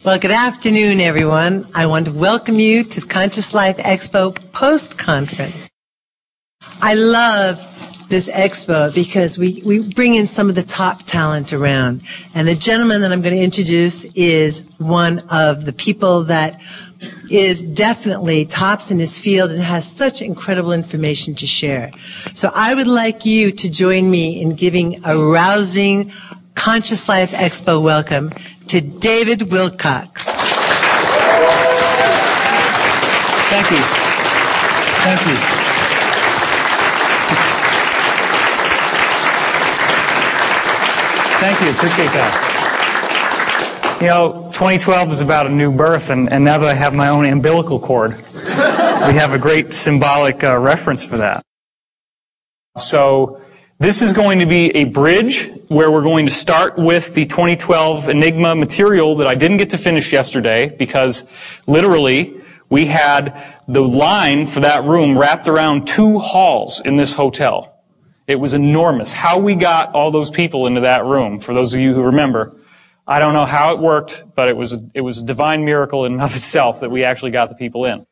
Well, good afternoon, everyone. I want to welcome you to the Conscious Life Expo post-conference. I love this expo because we bring in some of the top talent around. And the gentleman that I'm going to introduce is one of the people that is definitely tops in his field and has such incredible information to share. So I would like you to join me in giving a rousing Conscious Life Expo welcome to David Wilcock. Thank you. Thank you. Thank you. Appreciate that. You know, 2012 is about a new birth, and now that I have my own umbilical cord, we have a great symbolic reference for that. So this is going to be a bridge where we're going to start with the 2012 Enigma material that I didn't get to finish yesterday because literally we had the line for that room wrapped around 2 halls in this hotel. It was enormous. How we got all those people into that room, for those of you who remember, I don't know how it worked, but it was a divine miracle in and of itself that we actually got the people in.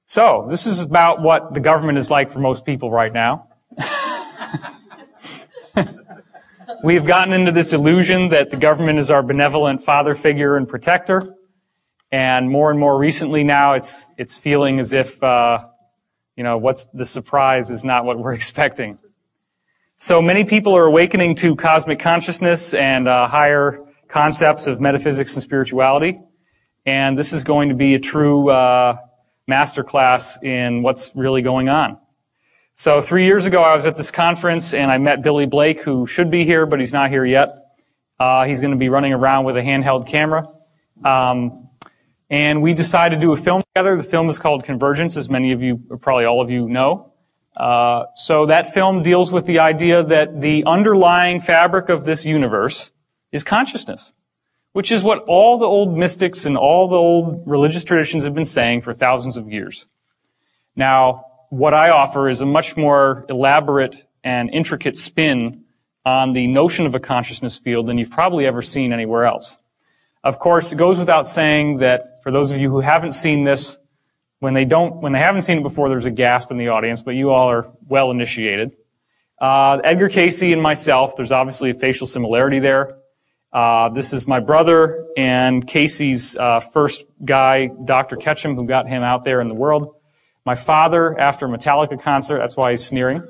So this is about what the government is like for most people right now. We've gotten into this illusion that the government is our benevolent father figure and protector. And more recently now, it's feeling as if, what's the surprise is not what we're expecting. So many people are awakening to cosmic consciousness and higher concepts of metaphysics and spirituality. And this is going to be a true masterclass in what's really going on. So 3 years ago, I was at this conference, and I met Billy Blake, who should be here, but he's not here yet. He's going to be running around with a handheld camera. And we decided to do a film together. The film is called Convergence, as many of you, or probably all of you know. So that film deals with the idea that the underlying fabric of this universe is consciousness, which is what all the old mystics and all the old religious traditions have been saying for thousands of years. Now, what I offer is a much more elaborate and intricate spin on the notion of a consciousness field than you've probably ever seen anywhere else. Of course, it goes without saying that for those of you who haven't seen this, when they haven't seen it before, there's a gasp in the audience, but you all are well initiated. Edgar Cayce and myself, there's obviously a facial similarity there. This is my brother and Casey's first guy, Dr. Ketchum, who got him out there in the world. My father, after a Metallica concert, that's why he's sneering.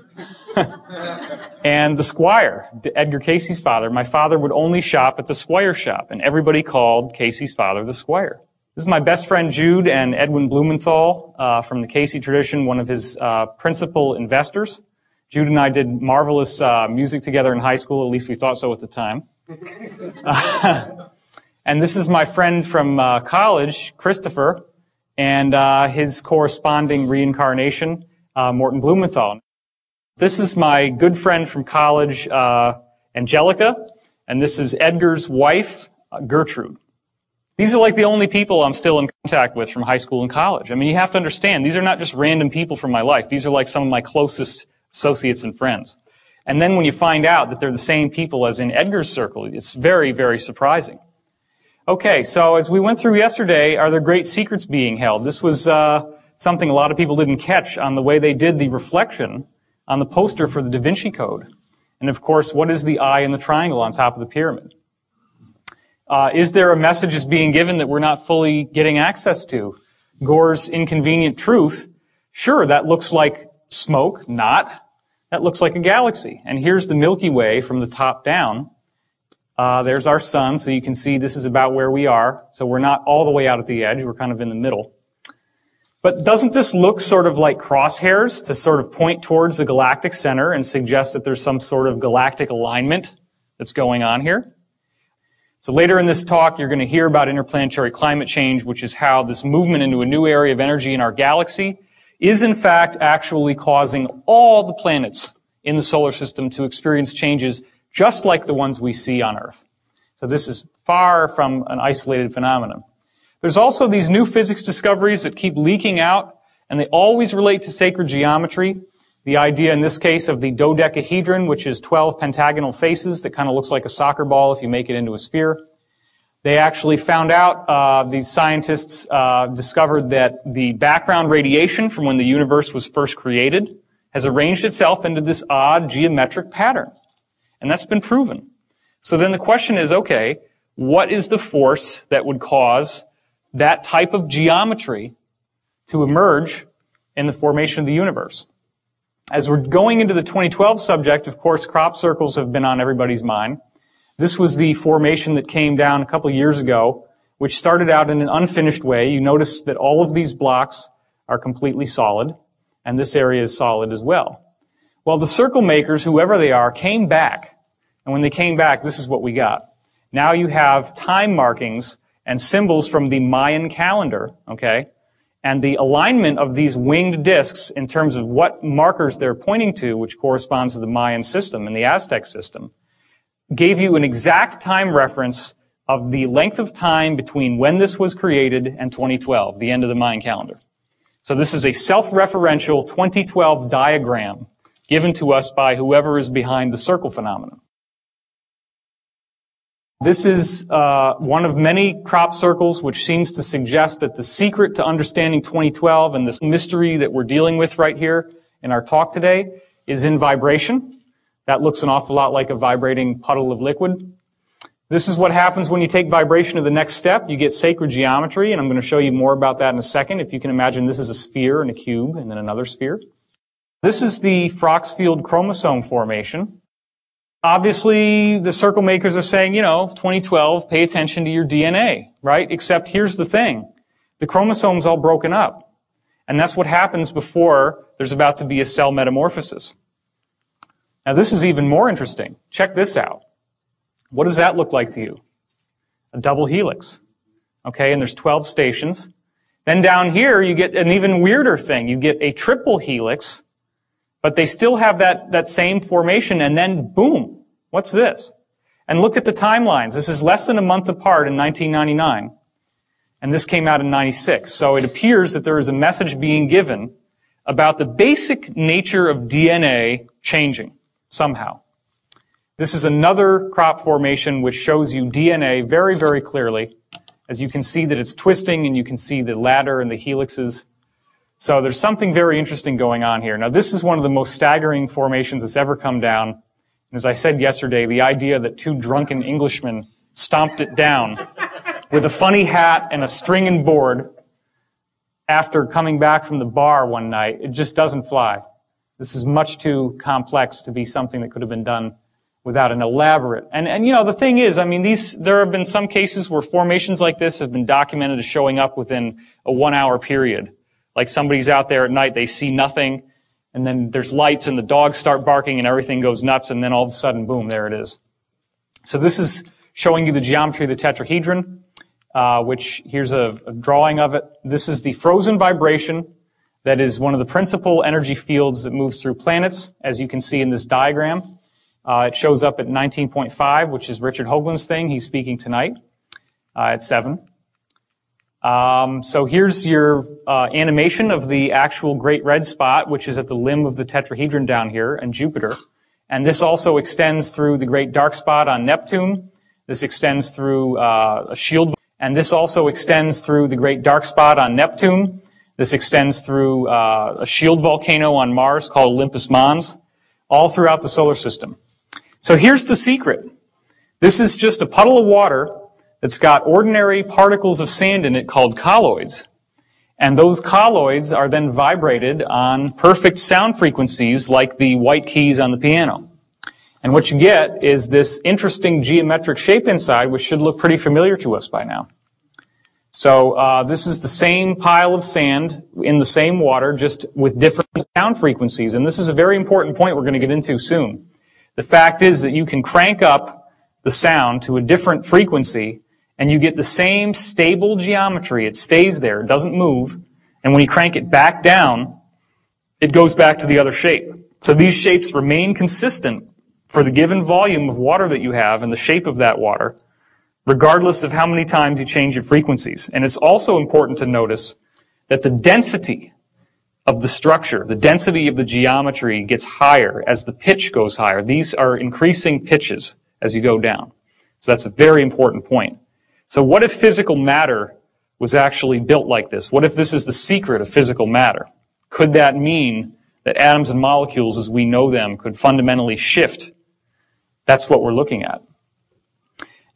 And the Squire, Edgar Cayce's father. My father would only shop at the Squire shop, and everybody called Cayce's father the Squire. This is my best friend Jude and Edwin Blumenthal from the Cayce tradition, one of his principal investors. Jude and I did marvelous music together in high school, at least we thought so at the time. And this is my friend from college, Christopher, and his corresponding reincarnation, Morton Blumenthal. This is my good friend from college, Angelica, and this is Edgar's wife, Gertrude. These are like the only people I'm still in contact with from high school and college. I mean, you have to understand, these are not just random people from my life. These are like some of my closest associates and friends. And then when you find out that they're the same people as in Edgar's circle, it's very, very surprising. Okay, so as we went through yesterday, are there great secrets being held? This was something a lot of people didn't catch on the way they did the reflection on the poster for the Da Vinci Code. And of course, what is the eye in the triangle on top of the pyramid? Is there a message is being given that we're not fully getting access to? Gore's inconvenient truth, sure, that looks like smoke, not. That looks like a galaxy. And here's the Milky Way from the top down. There's our sun, so you can see this is about where we are. So we're not all the way out at the edge, we're kind of in the middle. But doesn't this look sort of like crosshairs to sort of point towards the galactic center and suggest that there's some sort of galactic alignment that's going on here? So later in this talk, you're going to hear about interplanetary climate change, which is how this movement into a new area of energy in our galaxy is in fact actually causing all the planets in the solar system to experience changes just like the ones we see on Earth. So this is far from an isolated phenomenon. There's also these new physics discoveries that keep leaking out, and they always relate to sacred geometry. The idea in this case of the dodecahedron, which is 12 pentagonal faces that kind of looks like a soccer ball if you make it into a sphere. They actually found out, these scientists discovered that the background radiation from when the universe was first created has arranged itself into this odd geometric pattern. And that's been proven. So then the question is, okay, what is the force that would cause that type of geometry to emerge in the formation of the universe? As we're going into the 2012 subject, of course, crop circles have been on everybody's mind. This was the formation that came down a couple years ago, which started out in an unfinished way. You notice that all of these blocks are completely solid, and this area is solid as well. Well, the circle makers, whoever they are, came back. And when they came back, this is what we got. Now you have time markings and symbols from the Mayan calendar, okay? And the alignment of these winged discs in terms of what markers they're pointing to, which corresponds to the Mayan system and the Aztec system, gave you an exact time reference of the length of time between when this was created and 2012, the end of the Mayan calendar. So this is a self-referential 2012 diagram given to us by whoever is behind the circle phenomenon. This is one of many crop circles which seems to suggest that the secret to understanding 2012 and this mystery that we're dealing with right here in our talk today is in vibration. That looks an awful lot like a vibrating puddle of liquid. This is what happens when you take vibration to the next step. You get sacred geometry, and I'm going to show you more about that in a second. If you can imagine, this is a sphere and a cube and then another sphere. This is the Froxfield chromosome formation. Obviously, the circle makers are saying, 2012, pay attention to your DNA, right? Except here's the thing. The chromosome's all broken up. And that's what happens before there's about to be a cell metamorphosis. Now, this is even more interesting. Check this out. What does that look like to you? A double helix. Okay, and there's 12 stations. Then down here, you get an even weirder thing. You get a triple helix, but they still have that same formation, and then boom, what's this? And look at the timelines. This is less than a month apart in 1999, and this came out in 96. So it appears that there is a message being given about the basic nature of DNA changing somehow. This is another crop formation which shows you DNA very, very clearly, as you can see that it's twisting, and you can see the ladder and the helixes. So there's something very interesting going on here. Now, this is one of the most staggering formations that's ever come down. And as I said yesterday, the idea that two drunken Englishmen stomped it down with a funny hat and a string and board after coming back from the bar one night, it just doesn't fly. This is much too complex to be something that could have been done without an elaborate. And the thing is, there have been some cases where formations like this have been documented as showing up within a 1 hour period. Like somebody's out there at night, they see nothing, and then there's lights and the dogs start barking and everything goes nuts, and then all of a sudden, boom, there it is. So this is showing you the geometry of the tetrahedron, which here's a drawing of it. This is the frozen vibration that is one of the principal energy fields that moves through planets, as you can see in this diagram. It shows up at 19.5, which is Richard Hoagland's thing. He's speaking tonight at 7. So here's your animation of the actual great red spot, which is at the limb of the tetrahedron down here in Jupiter. And this also extends through the great dark spot on Neptune. This extends through a shield. And this also extends through the great dark spot on Neptune. This extends through a shield volcano on Mars called Olympus Mons, all throughout the solar system. So here's the secret. This is just a puddle of water that's got ordinary particles of sand in it called colloids. And those colloids are then vibrated on perfect sound frequencies like the white keys on the piano. And what you get is this interesting geometric shape inside, which should look pretty familiar to us by now. So this is the same pile of sand in the same water, just with different sound frequencies. And this is a very important point we're going to get into soon. The fact is that you can crank up the sound to a different frequency, and you get the same stable geometry. It stays there, it doesn't move. And when you crank it back down, it goes back to the other shape. So these shapes remain consistent for the given volume of water that you have and the shape of that water, regardless of how many times you change your frequencies. And it's also important to notice that the density of the structure, the density of the geometry gets higher as the pitch goes higher. These are increasing pitches as you go down. So that's a very important point. So what if physical matter was actually built like this? What if this is the secret of physical matter? Could that mean that atoms and molecules as we know them could fundamentally shift? That's what we're looking at.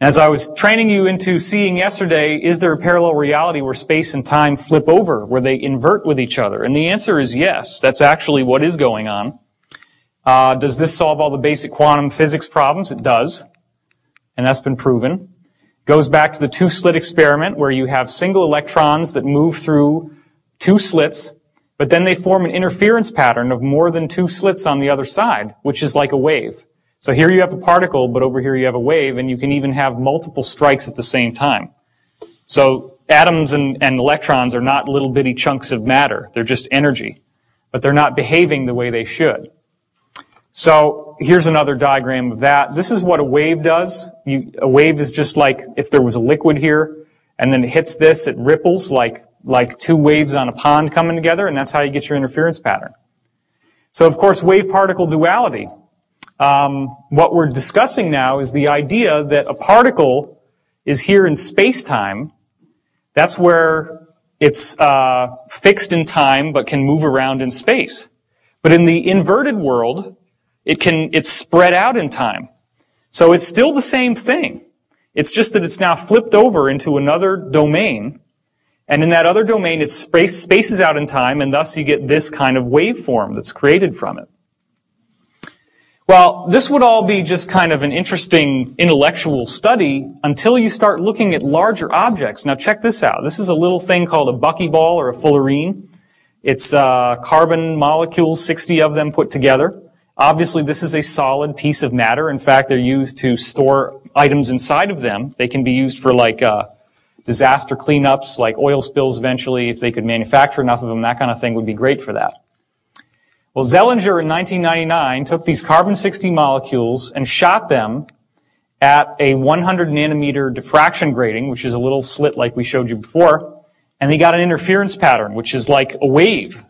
As I was training you into seeing yesterday, is there a parallel reality where space and time flip over, where they invert with each other? And the answer is yes. That's actually what is going on. Does this solve all the basic quantum physics problems? It does. And that's been proven. Goes back to the two-slit experiment where you have single electrons that move through two slits, but then they form an interference pattern of more than two slits on the other side, which is like a wave. So here you have a particle, but over here you have a wave, and you can even have multiple strikes at the same time. So atoms and electrons are not little bitty chunks of matter. They're just energy, but they're not behaving the way they should. So here's another diagram of that. This is what a wave does. A wave is just like if there was a liquid here, and then it hits this, it ripples like two waves on a pond coming together, and that's how you get your interference pattern. So of course, wave-particle duality. What we're discussing now is the idea that a particle is here in space-time. That's where it's fixed in time but can move around in space. But in the inverted world, it's spread out in time. So it's still the same thing. It's just that it's now flipped over into another domain. And in that other domain, it spaces out in time, and thus you get this kind of waveform that's created from it. Well, this would all be just kind of an interesting intellectual study until you start looking at larger objects. Now check this out. This is a little thing called a buckyball or a fullerene. It's carbon molecules, 60 of them put together. Obviously, this is a solid piece of matter. In fact, they're used to store items inside of them. They can be used for like disaster cleanups, like oil spills eventually. If they could manufacture enough of them, that kind of thing would be great for that. Well, Zellinger in 1999 took these carbon-60 molecules and shot them at a 100 nanometer diffraction grating, which is a little slit like we showed you before, and they got an interference pattern, which is like a wave.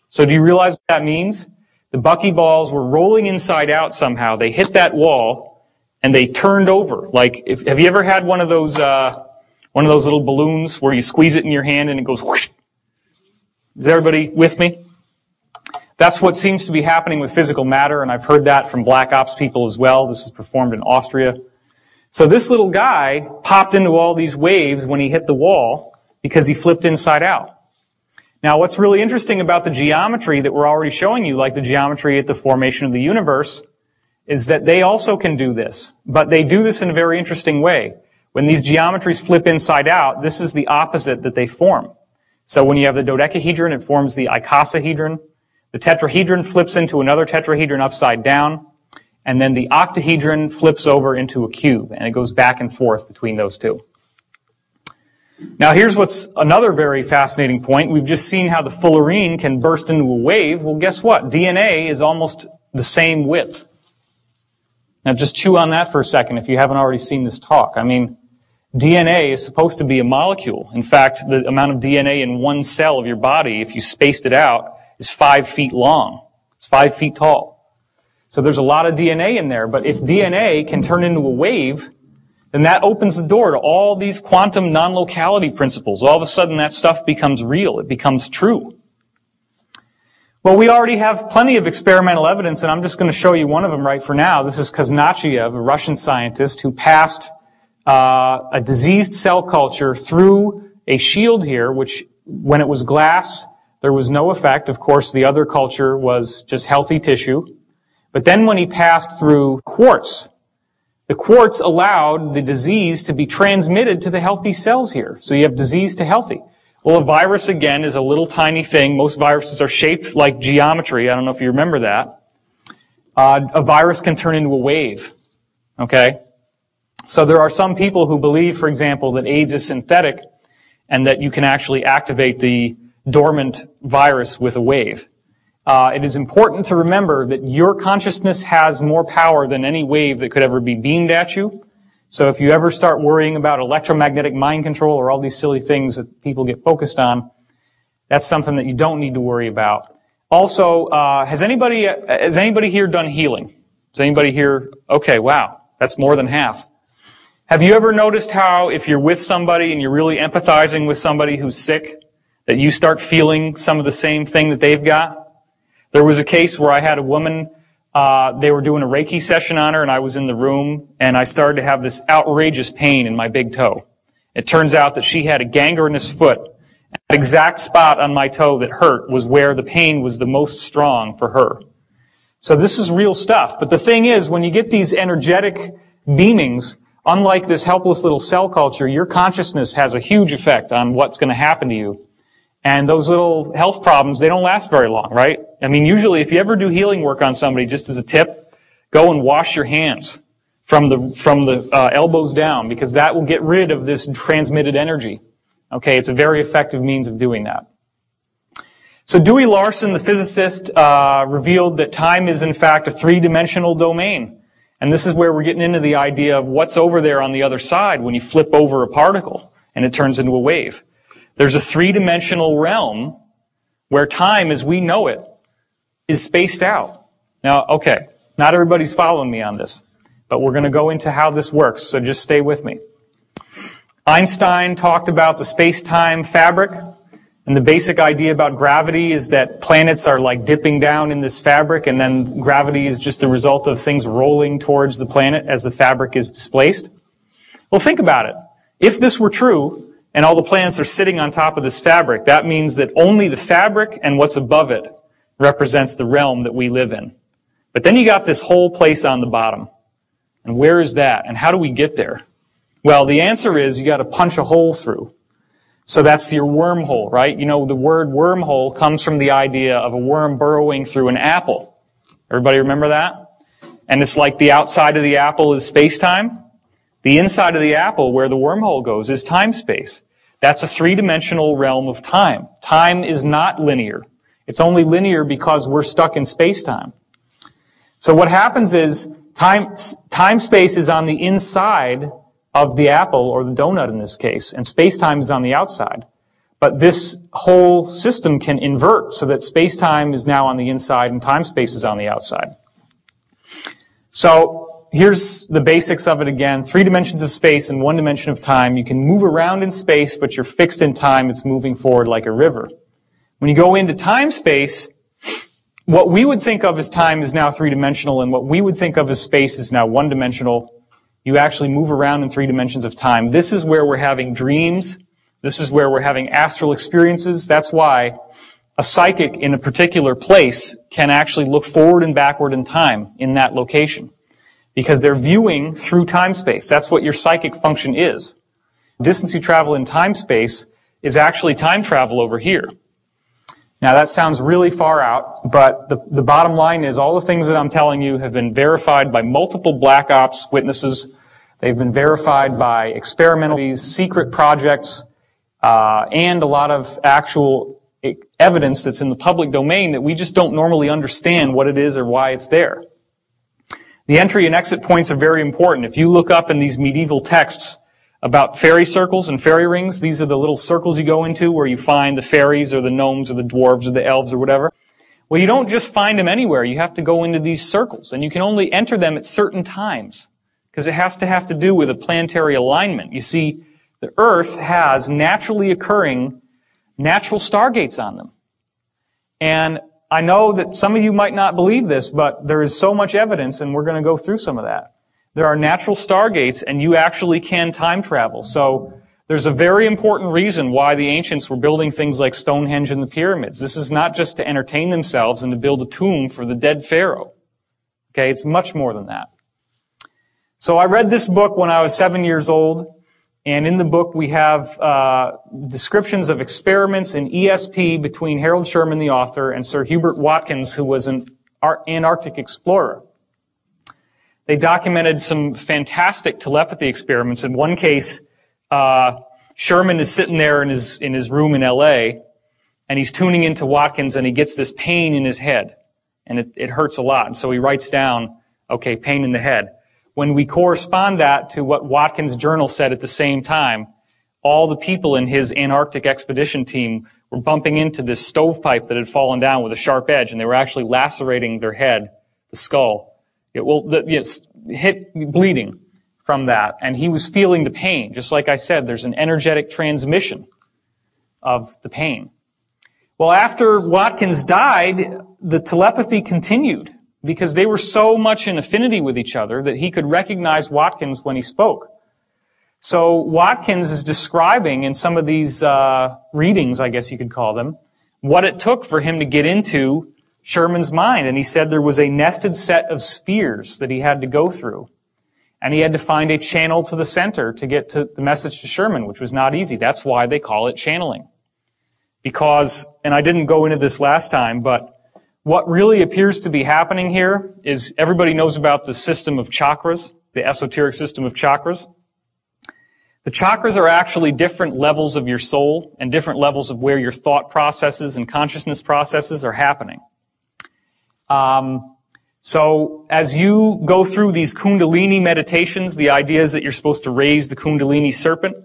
So do you realize what that means? The buckyballs were rolling inside out somehow. They hit that wall, and they turned over. Like, have you ever had one of those little balloons where you squeeze it in your hand and it goes whoosh? Is everybody with me? That's what seems to be happening with physical matter, and I've heard that from black ops people as well. This is performed in Austria. So this little guy popped into all these waves when he hit the wall because he flipped inside out. Now, what's really interesting about the geometry that we're already showing you, like the geometry at the formation of the universe, is that they also can do this. But they do this in a very interesting way. When these geometries flip inside out, this is the opposite that they form. So when you have the dodecahedron, it forms the icosahedron. The tetrahedron flips into another tetrahedron upside down. And then the octahedron flips over into a cube. And it goes back and forth between those two. Now here's what's another very fascinating point. We've just seen how the fullerene can burst into a wave. Well, guess what? DNA is almost the same width. Now just chew on that for a second if you haven't already seen this talk. I mean, DNA is supposed to be a molecule. In fact, the amount of DNA in one cell of your body, if you spaced it out, is 5 feet long. It's 5 feet tall. So there's a lot of DNA in there. But if DNA can turn into a wave, then that opens the door to all these quantum non-locality principles. All of a sudden, that stuff becomes real. It becomes true. Well, we already have plenty of experimental evidence, and I'm just going to show you one of them right for now. This is Kuznachiev, a Russian scientist who passed a diseased cell culture through a shield here, which, when it was glass, there was no effect. Of course, the other culture was just healthy tissue. But then when he passed through quartz, the quartz allowed the disease to be transmitted to the healthy cells here. So you have disease to healthy. Well, a virus, again, is a little tiny thing. Most viruses are shaped like geometry. I don't know if you remember that. A virus can turn into a wave. Okay? So there are some people who believe, for example, that AIDS is synthetic and that you can actually activate the dormant virus with a wave. It is important to remember that your consciousness has more power than any wave that could ever be beamed at you. So if you ever start worrying about electromagnetic mind control or all these silly things that people get focused on, that's something that you don't need to worry about. Also, has anybody here done healing? Has anybody here? Okay, wow, that's more than half. Have you ever noticed how if you're with somebody and you're really empathizing with somebody who's sick, that you start feeling some of the same thing that they've got? There was a case where I had a woman, they were doing a Reiki session on her, and I was in the room, and I started to have this outrageous pain in my big toe. It turns out that she had a gangrenous foot. That exact spot on my toe that hurt was where the pain was the most strong for her. So this is real stuff. But the thing is, when you get these energetic beamings, unlike this helpless little cell culture, your consciousness has a huge effect on what's going to happen to you. And those little health problems, they don't last very long, right? I mean, usually if you ever do healing work on somebody, just as a tip, go and wash your hands from the elbows down, because that will get rid of this transmitted energy. Okay, it's a very effective means of doing that. So Dewey Larson, the physicist, revealed that time is in fact a three-dimensional domain. And this is where we're getting into the idea of what's over there on the other side when you flip over a particle and it turns into a wave. There's a three-dimensional realm where time as we know it is spaced out. Now, okay, not everybody's following me on this, but we're going to go into how this works, so just stay with me. Einstein talked about the space-time fabric, and the basic idea about gravity is that planets are like dipping down in this fabric, and then gravity is just the result of things rolling towards the planet as the fabric is displaced. Well, think about it. If this were true, and all the planets are sitting on top of this fabric, that means that only the fabric and what's above it represents the realm that we live in. But then you got this whole place on the bottom. And where is that? And how do we get there? Well, the answer is you got to punch a hole through. So that's your wormhole, right? You know, the word wormhole comes from the idea of a worm burrowing through an apple. Everybody remember that? And it's like the outside of the apple is space-time. The inside of the apple, where the wormhole goes, is time-space. That's a three-dimensional realm of time. Time is not linear. It's only linear because we're stuck in space-time. So what happens is time-space is on the inside of the apple, or the donut in this case, and space-time is on the outside. But this whole system can invert so that space-time is now on the inside and time-space is on the outside. So here's the basics of it again. 3 dimensions of space and 1 dimension of time. You can move around in space, but you're fixed in time. It's moving forward like a river. When you go into time-space, what we would think of as time is now 3-dimensional, and what we would think of as space is now 1-dimensional. You actually move around in 3 dimensions of time. This is where we're having dreams. This is where we're having astral experiences. That's why a psychic in a particular place can actually look forward and backward in time in that location, because they're viewing through time-space. That's what your psychic function is. The distance you travel in time-space is actually time travel over here. Now that sounds really far out, but the bottom line is all the things that I'm telling you have been verified by multiple black ops witnesses. They've been verified by experimental, secret projects, and a lot of actual evidence that's in the public domain that we just don't normally understand what it is or why it's there. The entry and exit points are very important. If you look up in these medieval texts about fairy circles and fairy rings, these are the little circles you go into where you find the fairies or the gnomes or the dwarves or the elves or whatever. Well, you don't just find them anywhere. You have to go into these circles, and you can only enter them at certain times because it has to have to do with a planetary alignment. You see, the Earth has naturally occurring natural stargates on them. And I know that some of you might not believe this, but there is so much evidence, and we're going to go through some of that. There are natural stargates, and you actually can time travel. So there's a very important reason why the ancients were building things like Stonehenge and the pyramids. This is not just to entertain themselves and to build a tomb for the dead pharaoh. Okay, it's much more than that. So I read this book when I was 7 years old, and in the book we have descriptions of experiments in ESP between Harold Sherman, the author, and Sir Hubert Watkins, who was an Antarctic explorer. They documented some fantastic telepathy experiments. In one case, Sherman is sitting there in his room in L.A., and he's tuning into Watkins, and he gets this pain in his head, and it hurts a lot. And so he writes down, okay, pain in the head. When we correspond that to what Watkins' journal said at the same time, all the people in his Antarctic expedition team were bumping into this stovepipe that had fallen down with a sharp edge, and they were actually lacerating their head, the skull. Bleeding from that, and he was feeling the pain. Just like I said, there's an energetic transmission of the pain. Well, after Watkins died, the telepathy continued because they were so much in affinity with each other that he could recognize Watkins when he spoke. So Watkins is describing in some of these readings, I guess you could call them, what it took for him to get into Sherman's mind. And he said there was a nested set of spheres that he had to go through. And he had to find a channel to the center to get to the message to Sherman, which was not easy. That's why they call it channeling. Because, and I didn't go into this last time, but what really appears to be happening here is everybody knows about the system of chakras, the esoteric system of chakras. The chakras are actually different levels of your soul and different levels of where your thought processes and consciousness processes are happening. So as you go through these Kundalini meditations, the idea is that you're supposed to raise the Kundalini serpent.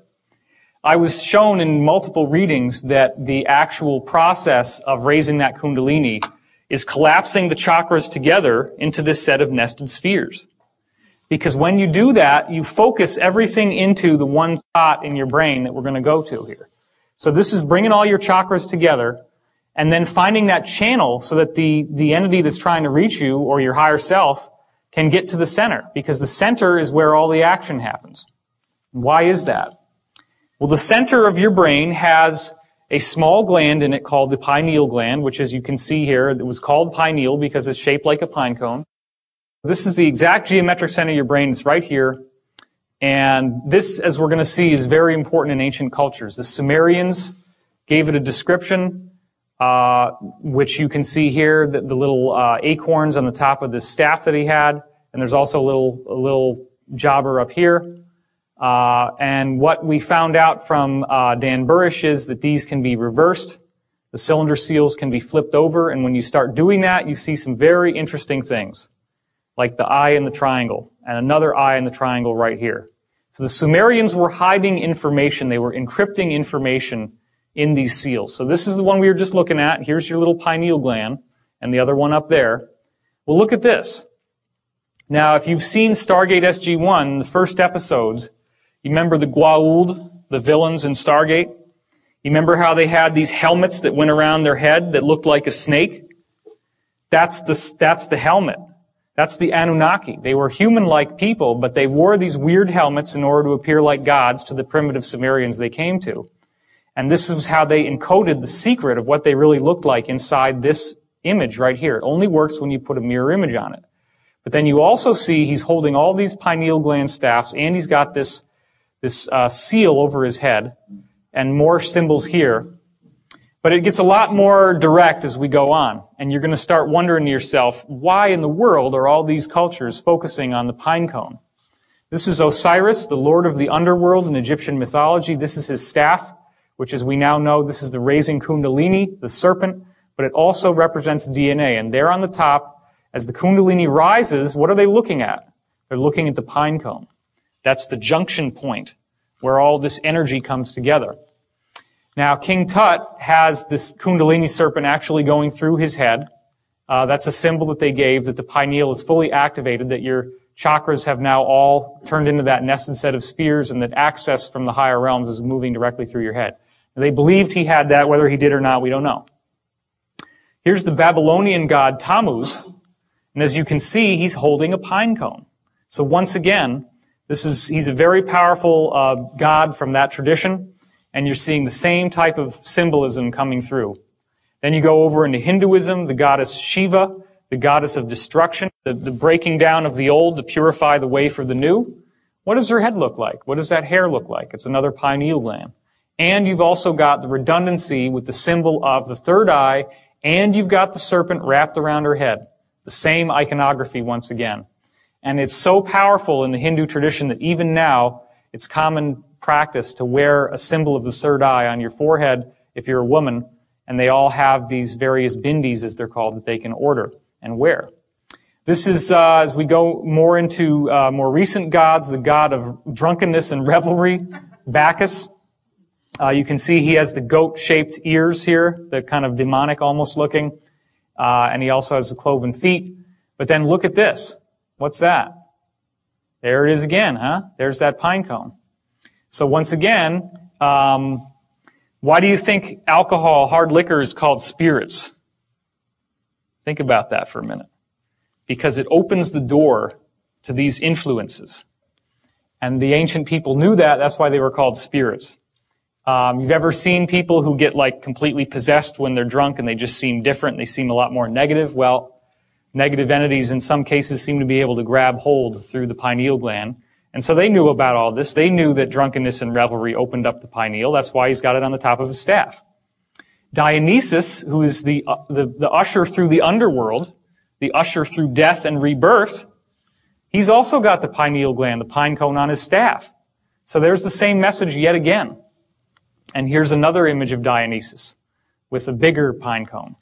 I was shown in multiple readings that the actual process of raising that Kundalini is collapsing the chakras together into this set of nested spheres. Because when you do that, you focus everything into the one spot in your brain that we're going to go to here. So this is bringing all your chakras together and then finding that channel so that the entity that's trying to reach you or your higher self can get to the center. Because the center is where all the action happens. Why is that? Well, the center of your brain has a small gland in it called the pineal gland, which as you can see here, it was called pineal because it's shaped like a pine cone. This is the exact geometric center of your brain. It's right here. And this, as we're going to see, is very important in ancient cultures. The Sumerians gave it a description, which you can see here, the little acorns on the top of the staff that he had. And there's also a little jobber up here. And what we found out from Dan Burrish is that these can be reversed. The cylinder seals can be flipped over. And when you start doing that, you see some very interesting things, like the eye in the triangle, and another eye in the triangle right here. So the Sumerians were hiding information. They were encrypting information in these seals. So this is the one we were just looking at. Here's your little pineal gland, and the other one up there. Well, look at this. Now, if you've seen Stargate SG-1, the first episodes, you remember the Goa'uld, the villains in Stargate? You remember how they had these helmets that went around their head that looked like a snake? That's the helmet. That's the Anunnaki. They were human-like people, but they wore these weird helmets in order to appear like gods to the primitive Sumerians they came to. And this is how they encoded the secret of what they really looked like inside this image right here. It only works when you put a mirror image on it. But then you also see he's holding all these pineal gland staffs, and he's got this seal over his head, and more symbols here. But it gets a lot more direct as we go on. And you're going to start wondering to yourself, why in the world are all these cultures focusing on the pine cone? This is Osiris, the lord of the underworld in Egyptian mythology. This is his staff, which as we now know, this is the raising Kundalini, the serpent, but it also represents DNA. And there on the top, as the Kundalini rises, what are they looking at? They're looking at the pine cone. That's the junction point where all this energy comes together. Now, King Tut has this Kundalini serpent actually going through his head. That's a symbol that they gave that the pineal is fully activated, that your chakras have now all turned into that nested set of spheres, and that access from the higher realms is moving directly through your head. They believed he had that. Whether he did or not, we don't know. Here's the Babylonian god Tammuz, and as you can see, he's holding a pine cone. So once again, he's a very powerful god from that tradition. And you're seeing the same type of symbolism coming through. Then you go over into Hinduism, the goddess Shiva, the goddess of destruction, the breaking down of the old to purify the way for the new. What does her head look like? What does that hair look like? It's another pineal gland. And you've also got the redundancy with the symbol of the third eye, and you've got the serpent wrapped around her head. The same iconography once again. And it's so powerful in the Hindu tradition that even now, it's common practice to wear a symbol of the third eye on your forehead if you're a woman, and they all have these various bindis, as they're called, that they can order and wear. This is, as we go more into more recent gods, the god of drunkenness and revelry, Bacchus. You can see he has the goat-shaped ears here, the kind of demonic almost looking, and he also has the cloven feet. But then look at this. What's that? There it is again, huh? There's that pine cone. So once again, why do you think alcohol, hard liquor is called spirits? Think about that for a minute. Because it opens the door to these influences. And the ancient people knew that. That's why they were called spirits. You've ever seen people who get like completely possessed when they're drunk and they just seem different? They seem a lot more negative. Well, negative entities in some cases seem to be able to grab hold through the pineal gland. And so they knew about all this. They knew that drunkenness and revelry opened up the pineal. That's why he's got it on the top of his staff. Dionysus, who is the usher through the underworld, the usher through death and rebirth, he's also got the pineal gland, the pine cone on his staff. So there's the same message yet again. And here's another image of Dionysus with a bigger pine cone.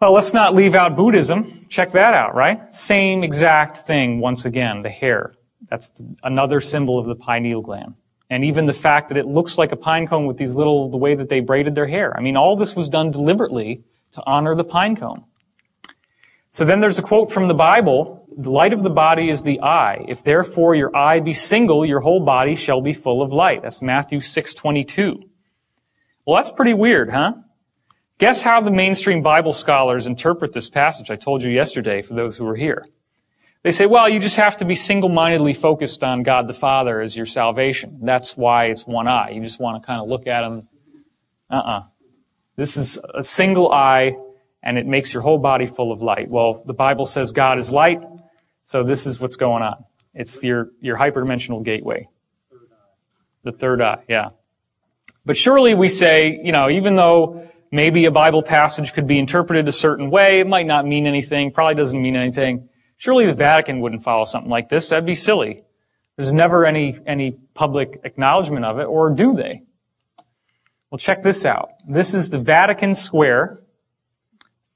Well, let's not leave out Buddhism. Check that out, right? Same exact thing once again, the hair. That's another symbol of the pineal gland. And even the fact that it looks like a pine cone with these little, the way that they braided their hair. I mean, all this was done deliberately to honor the pine cone. So then there's a quote from the Bible, the light of the body is the eye. If therefore your eye be single, your whole body shall be full of light. That's Matthew 6:22. Well, that's pretty weird, huh? Guess how the mainstream Bible scholars interpret this passage I told you yesterday for those who were here. They say, well, you just have to be single-mindedly focused on God the Father as your salvation. That's why it's one eye. You just want to kind of look at him. This is a single eye, and it makes your whole body full of light. Well, the Bible says God is light, so this is what's going on. It's your hyperdimensional gateway. The third eye, yeah. But surely we say, even though maybe a Bible passage could be interpreted a certain way, it might not mean anything, probably doesn't mean anything. Surely the Vatican wouldn't follow something like this. That'd be silly. There's never any public acknowledgement of it, or do they? Well, check this out. This is the Vatican Square,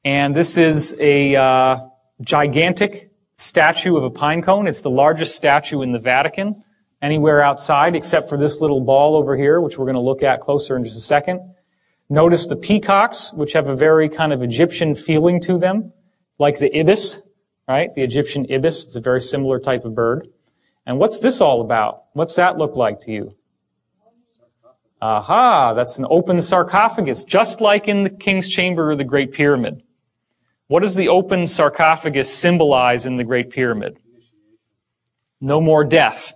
and this is a gigantic statue of a pine cone. It's the largest statue in the Vatican, anywhere outside, except for this little ball over here, which we're going to look at closer in just a second. Notice the peacocks, which have a very kind of Egyptian feeling to them, like the ibis, right? The Egyptian ibis. It's a very similar type of bird. And what's this all about? What's that look like to you? Aha, that's an open sarcophagus, just like in the King's Chamber or the Great Pyramid. What does the open sarcophagus symbolize in the Great Pyramid? No more death.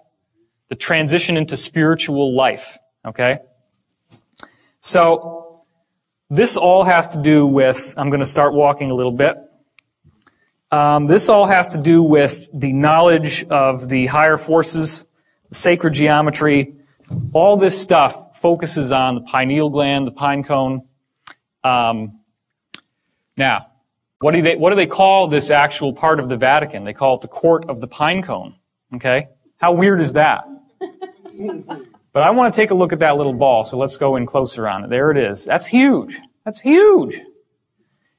The transition into spiritual life, okay? So, this all has to do with, I'm going to start walking a little bit. This all has to do with the knowledge of the higher forces, the sacred geometry. All this stuff focuses on the pineal gland, the pine cone. Now, what do they call this actual part of the Vatican? They call it the court of the pine cone. Okay? How weird is that? But I want to take a look at that little ball, so let's go in closer on it. There it is. That's huge. That's huge.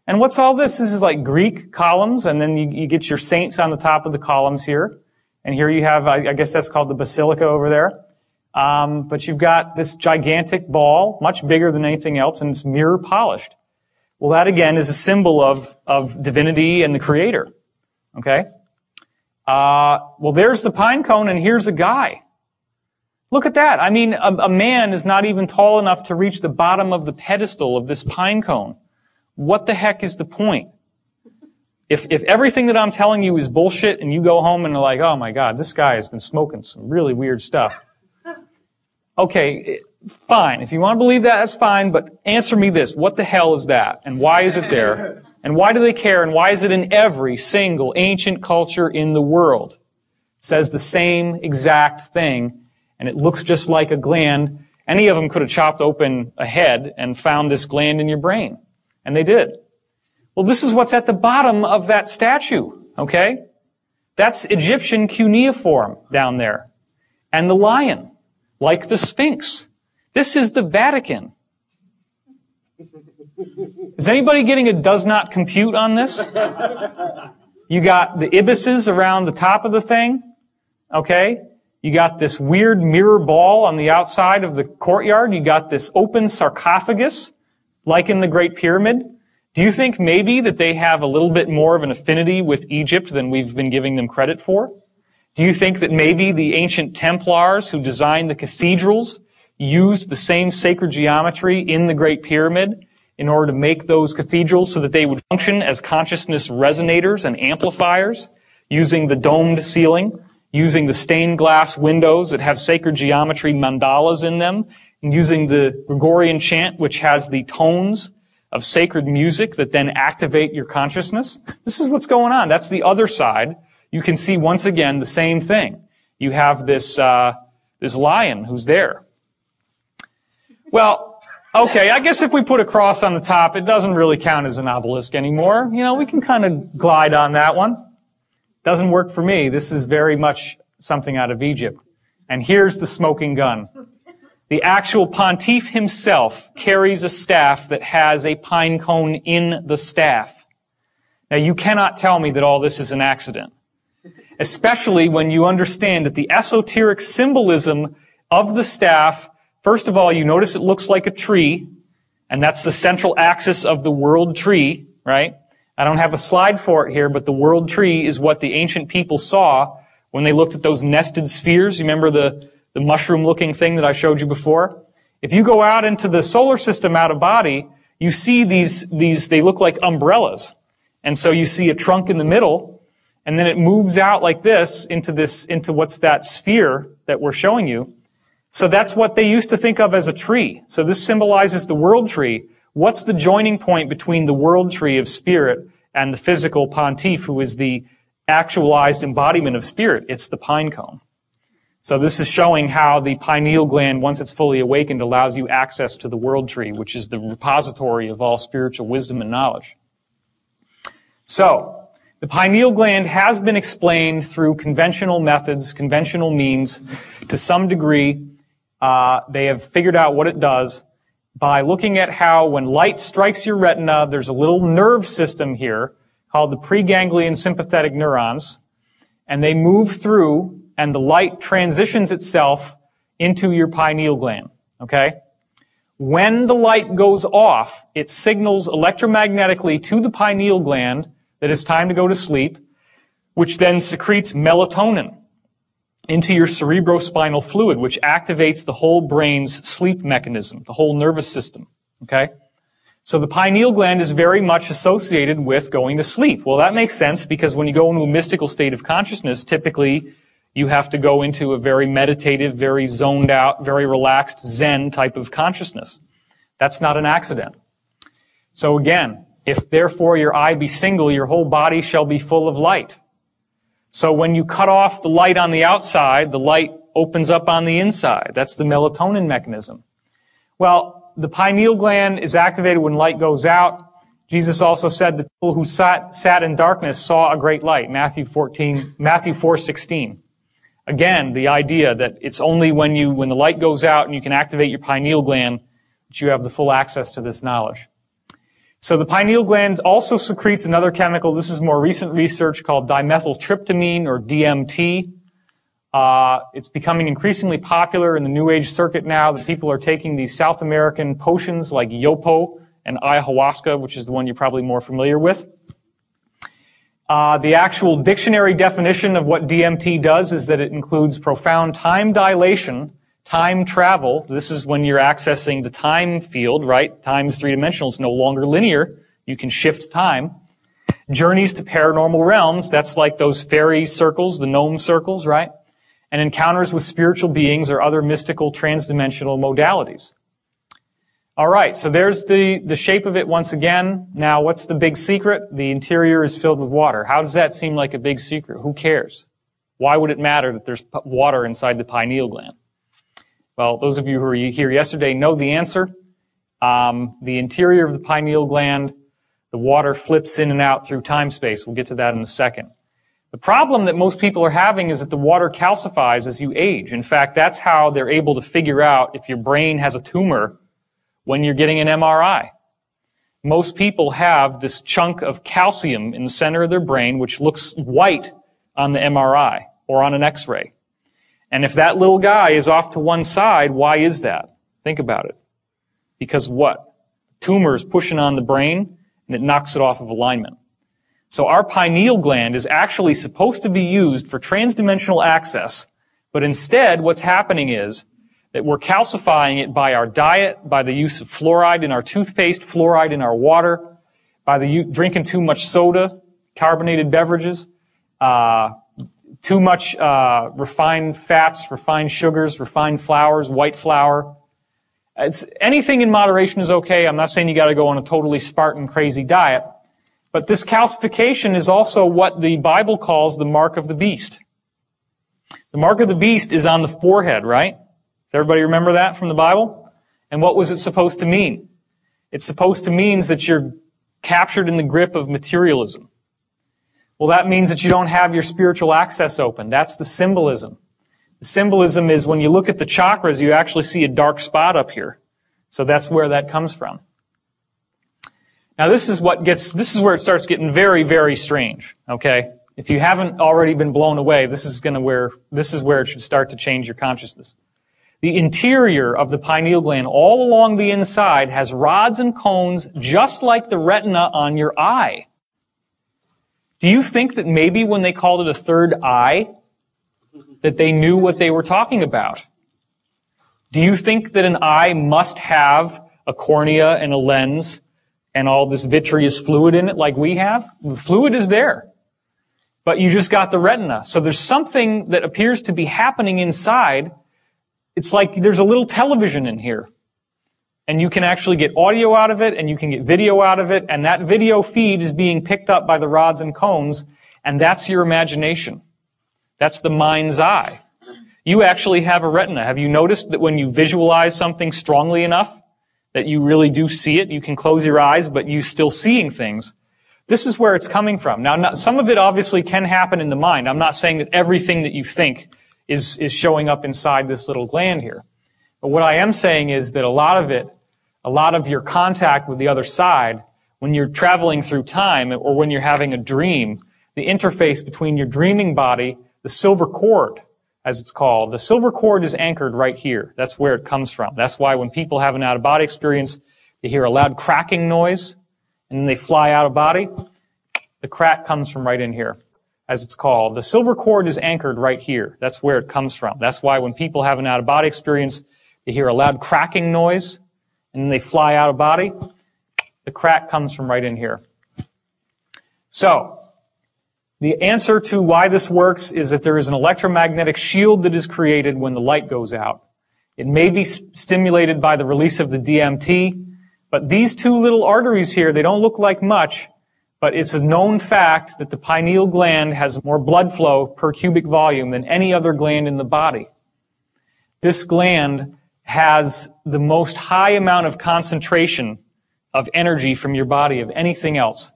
And what's all this? This is like Greek columns, and then you get your saints on the top of the columns here. And here you have, I guess that's called the basilica over there. But you've got this gigantic ball, much bigger than anything else, and it's mirror polished. Well, that again is a symbol of divinity and the Creator. Okay? Well, there's the pine cone, and here's a guy. Look at that. I mean, a man is not even tall enough to reach the bottom of the pedestal of this pine cone. What the heck is the point? If everything that I'm telling you is bullshit and you go home and are like, oh my God, this guy has been smoking some really weird stuff. Okay, fine. If you want to believe that, that's fine, but answer me this. What the hell is that? And why is it there? And why do they care? And why is it in every single ancient culture in the world? It says the same exact thing, and it looks just like a gland. Any of them could have chopped open a head and found this gland in your brain. And they did. Well, this is what's at the bottom of that statue, okay? That's Egyptian cuneiform down there. And the lion, like the Sphinx. This is the Vatican. Is anybody getting a does not compute on this? You got the ibises around the top of the thing, okay? You got this weird mirror ball on the outside of the courtyard. You got this open sarcophagus, like in the Great Pyramid. Do you think maybe that they have a little bit more of an affinity with Egypt than we've been giving them credit for? Do you think that maybe the ancient Templars who designed the cathedrals used the same sacred geometry in the Great Pyramid in order to make those cathedrals so that they would function as consciousness resonators and amplifiers, using the domed ceiling, using the stained glass windows that have sacred geometry mandalas in them, and using the Gregorian chant, which has the tones of sacred music that then activate your consciousness? This is what's going on. That's the other side. You can see once again the same thing. You have this lion who's there. Well, okay, I guess if we put a cross on the top, it doesn't really count as an obelisk anymore. You know, we can kind of glide on that one. Doesn't work for me. This is very much something out of Egypt. And here's the smoking gun. The actual pontiff himself carries a staff that has a pine cone in the staff. Now, you cannot tell me that all this is an accident, especially when you understand that the esoteric symbolism of the staff, first of all, you notice it looks like a tree, and that's the central axis of the world tree, right? I don't have a slide for it here, but the world tree is what the ancient people saw when they looked at those nested spheres. You remember the mushroom-looking thing that I showed you before? If you go out into the solar system out of body, you see these, they look like umbrellas. And so you see a trunk in the middle, and then it moves out like this into what's that sphere that we're showing you. So that's what they used to think of as a tree. So this symbolizes the world tree. What's the joining point between the world tree of spirit and the physical pontiff, who is the actualized embodiment of spirit? It's the pine cone. So this is showing how the pineal gland, once it's fully awakened, allows you access to the world tree, which is the repository of all spiritual wisdom and knowledge. So, the pineal gland has been explained through conventional methods, conventional means, to some degree. They have figured out what it does by looking at how when light strikes your retina, there's a little nerve system here called the preganglion sympathetic neurons, and they move through, and the light transitions itself into your pineal gland, okay? When the light goes off, it signals electromagnetically to the pineal gland that it's time to go to sleep, which then secretes melatonin into your cerebrospinal fluid, which activates the whole brain's sleep mechanism, the whole nervous system, okay? So the pineal gland is very much associated with going to sleep. Well, that makes sense because when you go into a mystical state of consciousness, typically you have to go into a very meditative, very zoned out, very relaxed Zen type of consciousness. That's not an accident. So again, if therefore your eye be single, your whole body shall be full of light. So when you cut off the light on the outside, the light opens up on the inside. That's the melatonin mechanism. Well, the pineal gland is activated when light goes out. Jesus also said the people who sat in darkness saw a great light. Matthew 4:16. Again, the idea that it's only when the light goes out and you can activate your pineal gland that you have the full access to this knowledge. So the pineal gland also secretes another chemical. This is more recent research called dimethyltryptamine, or DMT. It's becoming increasingly popular in the New Age circuit now that people are taking these South American potions like yopo and ayahuasca, which is the one you're probably more familiar with. The actual dictionary definition of what DMT does is that it includes profound time dilation, time travel. This is when you're accessing the time field, right? Time is three-dimensional. It's no longer linear. You can shift time. Journeys to paranormal realms. That's like those fairy circles, the gnome circles, right? And encounters with spiritual beings or other mystical transdimensional modalities. All right, so there's the shape of it once again. Now, what's the big secret? The interior is filled with water. How does that seem like a big secret? Who cares? Why would it matter that there's water inside the pineal gland? Well, those of you who were here yesterday know the answer. The interior of the pineal gland, the water flips in and out through time-space. We'll get to that in a second. The problem that most people are having is that the water calcifies as you age. In fact, that's how they're able to figure out if your brain has a tumor when you're getting an MRI. Most people have this chunk of calcium in the center of their brain, which looks white on the MRI or on an X-ray. And if that little guy is off to one side, why is that? Think about it. Because what? Tumor is pushing on the brain, and it knocks it off of alignment. So our pineal gland is actually supposed to be used for transdimensional access, but instead what's happening is that we're calcifying it by our diet, by the use of fluoride in our toothpaste, fluoride in our water, by drinking too much soda, carbonated beverages, too much refined fats, refined sugars, refined flours, white flour. Anything in moderation is okay. I'm not saying you got to go on a totally Spartan crazy diet. But this calcification is also what the Bible calls the mark of the beast. The mark of the beast is on the forehead, right? Does everybody remember that from the Bible? And what was it supposed to mean? It's supposed to mean that you're captured in the grip of materialism. Well, that means that you don't have your spiritual access open. That's the symbolism. The symbolism is when you look at the chakras, you actually see a dark spot up here. So that's where that comes from. Now this is where it starts getting very, very strange. Okay? If you haven't already been blown away, this is where it should start to change your consciousness. The interior of the pineal gland, all along the inside, has rods and cones just like the retina on your eye. Do you think that maybe when they called it a third eye, that they knew what they were talking about? Do you think that an eye must have a cornea and a lens and all this vitreous fluid in it like we have? The fluid is there. But you just got the retina. So there's something that appears to be happening inside. It's like there's a little television in here. And you can actually get audio out of it, and you can get video out of it, and that video feed is being picked up by the rods and cones, and that's your imagination. That's the mind's eye. You actually have a retina. Have you noticed that when you visualize something strongly enough, that you really do see it? You can close your eyes, but you're still seeing things. This is where it's coming from. Now, some of it obviously can happen in the mind. I'm not saying that everything that you think is showing up inside this little gland here. But what I am saying is that a lot of your contact with the other side, when you're traveling through time or when you're having a dream, the interface between your dreaming body, the silver cord, as it's called, the silver cord is anchored right here. That's where it comes from. That's why when people have an out-of-body experience, they hear a loud cracking noise, and then they fly out of body. The crack comes from right in here, as it's called. The silver cord is anchored right here. That's where it comes from. That's why when people have an out-of-body experience, they hear a loud cracking noise, and then they fly out of body. The crack comes from right in here. So, the answer to why this works is that there is an electromagnetic shield that is created when the light goes out. It may be stimulated by the release of the DMT, but these two little arteries here, they don't look like much, but it's a known fact that the pineal gland has more blood flow per cubic volume than any other gland in the body. This gland has the most high amount of concentration of energy from your body of anything else.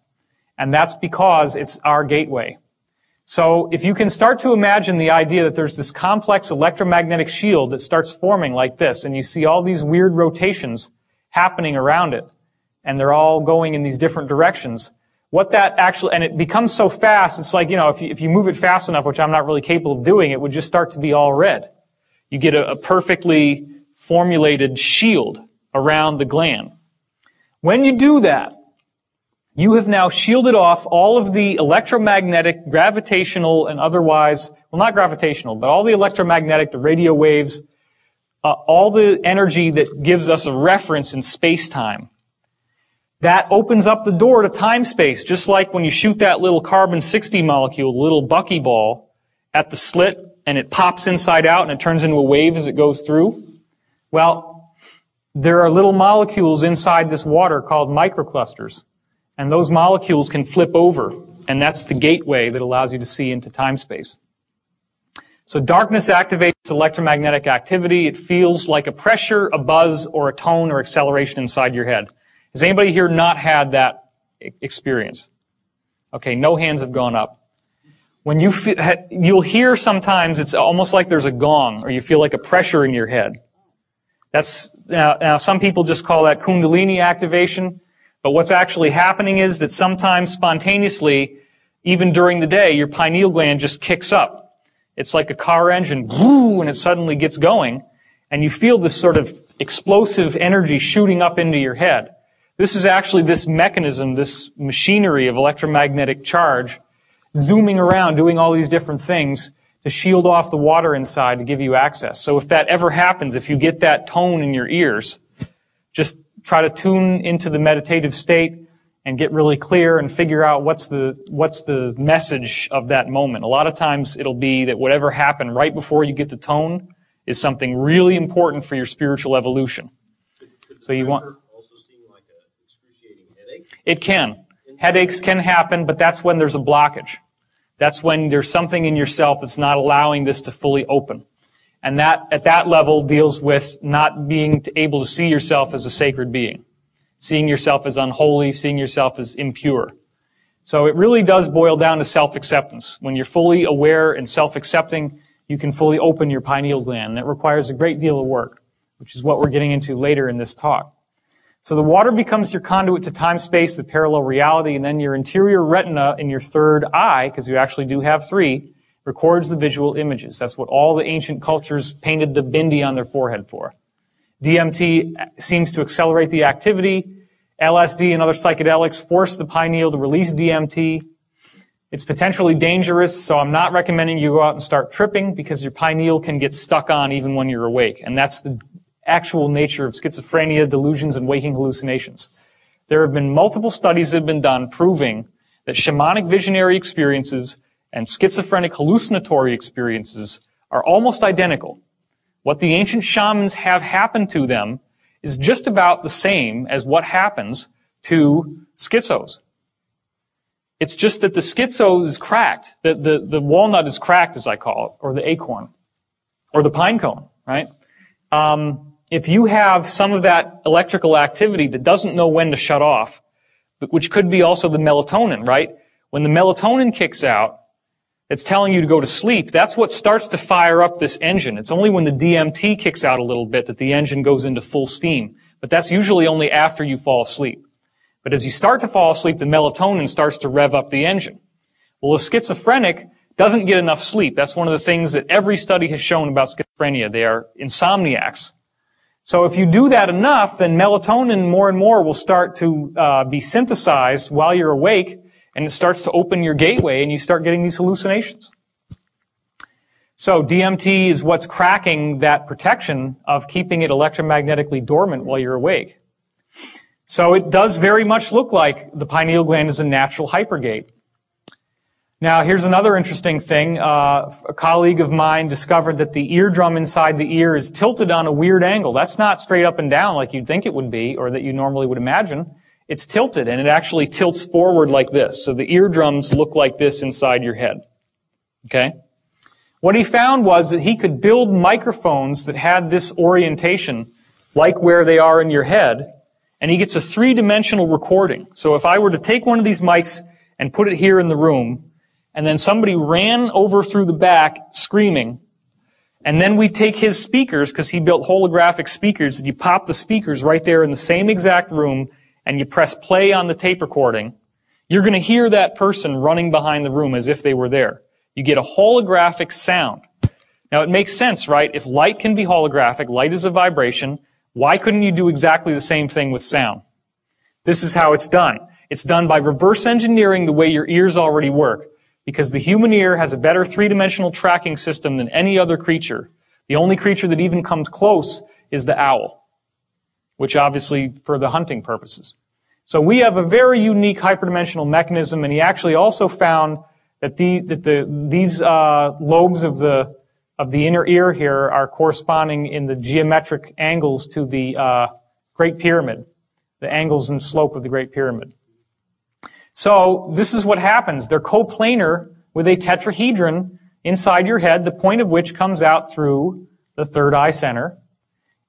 And that's because it's our gateway. So if you can start to imagine the idea that there's this complex electromagnetic shield that starts forming like this, and you see all these weird rotations happening around it, and they're all going in these different directions, what that actually, and it becomes so fast, it's like, if you move it fast enough, which I'm not really capable of doing, it would just start to be all red. You get a perfectly formulated shield around the gland. When you do that, you have now shielded off all of the electromagnetic, gravitational, and otherwise, well, not gravitational, but all the electromagnetic, the radio waves, all the energy that gives us a reference in space-time. That opens up the door to time-space, just like when you shoot that little carbon-60 molecule, the little buckyball, at the slit, and it pops inside out, and it turns into a wave as it goes through. Well, there are little molecules inside this water called microclusters. And those molecules can flip over, and that's the gateway that allows you to see into time-space. So darkness activates electromagnetic activity. It feels like a pressure, a buzz, or a tone or acceleration inside your head. Has anybody here not had that experience? Okay, no hands have gone up. When you'll hear sometimes it's almost like there's a gong, or you feel like a pressure in your head. That's now some people just call that Kundalini activation. But what's actually happening is that sometimes spontaneously, even during the day, your pineal gland just kicks up. It's like a car engine, and it suddenly gets going, and you feel this sort of explosive energy shooting up into your head. This is actually this mechanism, this machinery of electromagnetic charge, zooming around, doing all these different things to shield off the water inside to give you access. So if that ever happens, if you get that tone in your ears, just try to tune into the meditative state and get really clear and figure out what's the message of that moment. A lot of times it'll be that whatever happened right before you get the tone is something really important for your spiritual evolution. So you want also seem like an excruciating headache? It can. Headaches can happen, but that's when there's a blockage. That's when there's something in yourself that's not allowing this to fully open. And that, at that level, deals with not being able to see yourself as a sacred being, seeing yourself as unholy, seeing yourself as impure. So it really does boil down to self-acceptance. When you're fully aware and self-accepting, you can fully open your pineal gland. And it requires a great deal of work, which is what we're getting into later in this talk. So the water becomes your conduit to time-space, the parallel reality, and then your interior retina in your third eye, because you actually do have three, records the visual images. That's what all the ancient cultures painted the bindi on their forehead for. DMT seems to accelerate the activity. LSD and other psychedelics force the pineal to release DMT. It's potentially dangerous, so I'm not recommending you go out and start tripping because your pineal can get stuck on even when you're awake. And that's the actual nature of schizophrenia, delusions, and waking hallucinations. There have been multiple studies that have been done proving that shamanic visionary experiences and schizophrenic hallucinatory experiences are almost identical. What the ancient shamans have happened to them is just about the same as what happens to schizos. It's just that the schizo is cracked. The walnut is cracked, as I call it, or the acorn, or the pine cone, right? If you have some of that electrical activity that doesn't know when to shut off, which could be also the melatonin, right? When the melatonin kicks out, it's telling you to go to sleep. That's what starts to fire up this engine. It's only when the DMT kicks out a little bit that the engine goes into full steam. But that's usually only after you fall asleep. But as you start to fall asleep, the melatonin starts to rev up the engine. Well, a schizophrenic doesn't get enough sleep. That's one of the things that every study has shown about schizophrenia. They are insomniacs. So if you do that enough, then melatonin more and more will start to be synthesized while you're awake, and it starts to open your gateway, and you start getting these hallucinations. So DMT is what's cracking that protection of keeping it electromagnetically dormant while you're awake. So it does very much look like the pineal gland is a natural hypergate. Now, here's another interesting thing. A colleague of mine discovered that the eardrum inside the ear is tilted on a weird angle. That's not straight up and down like you'd think it would be, or that you normally would imagine. It's tilted, and it actually tilts forward like this. So the eardrums look like this inside your head. Okay? What he found was that he could build microphones that had this orientation, like where they are in your head, and he gets a three-dimensional recording. So if I were to take one of these mics and put it here in the room, and then somebody ran over through the back screaming, and then we take his speakers, because he built holographic speakers, and you pop the speakers right there in the same exact room, and you press play on the tape recording, you're going to hear that person running behind the room as if they were there. You get a holographic sound. Now, it makes sense, right? If light can be holographic, light is a vibration, why couldn't you do exactly the same thing with sound? This is how it's done. It's done by reverse engineering the way your ears already work. Because the human ear has a better three-dimensional tracking system than any other creature. The only creature that even comes close is the owl, which obviously for the hunting purposes. So we have a very unique hyperdimensional mechanism, and he actually also found that these lobes of the inner ear here are corresponding in the geometric angles to the Great Pyramid, the angles and slope of the Great Pyramid. So this is what happens. They're coplanar with a tetrahedron inside your head, the point of which comes out through the third eye center.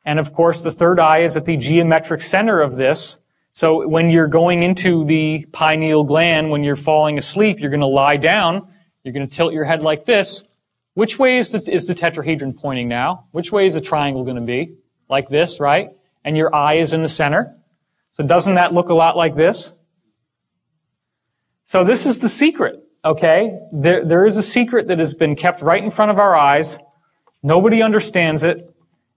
And of course, the third eye is at the geometric center of this. So when you're going into the pineal gland, when you're falling asleep, you're going to lie down. You're going to tilt your head like this. Which way is the tetrahedron pointing now? Which way is the triangle going to be? Like this, right? And your eye is in the center. So doesn't that look a lot like this? So this is the secret, okay? There is a secret that has been kept right in front of our eyes. Nobody understands it.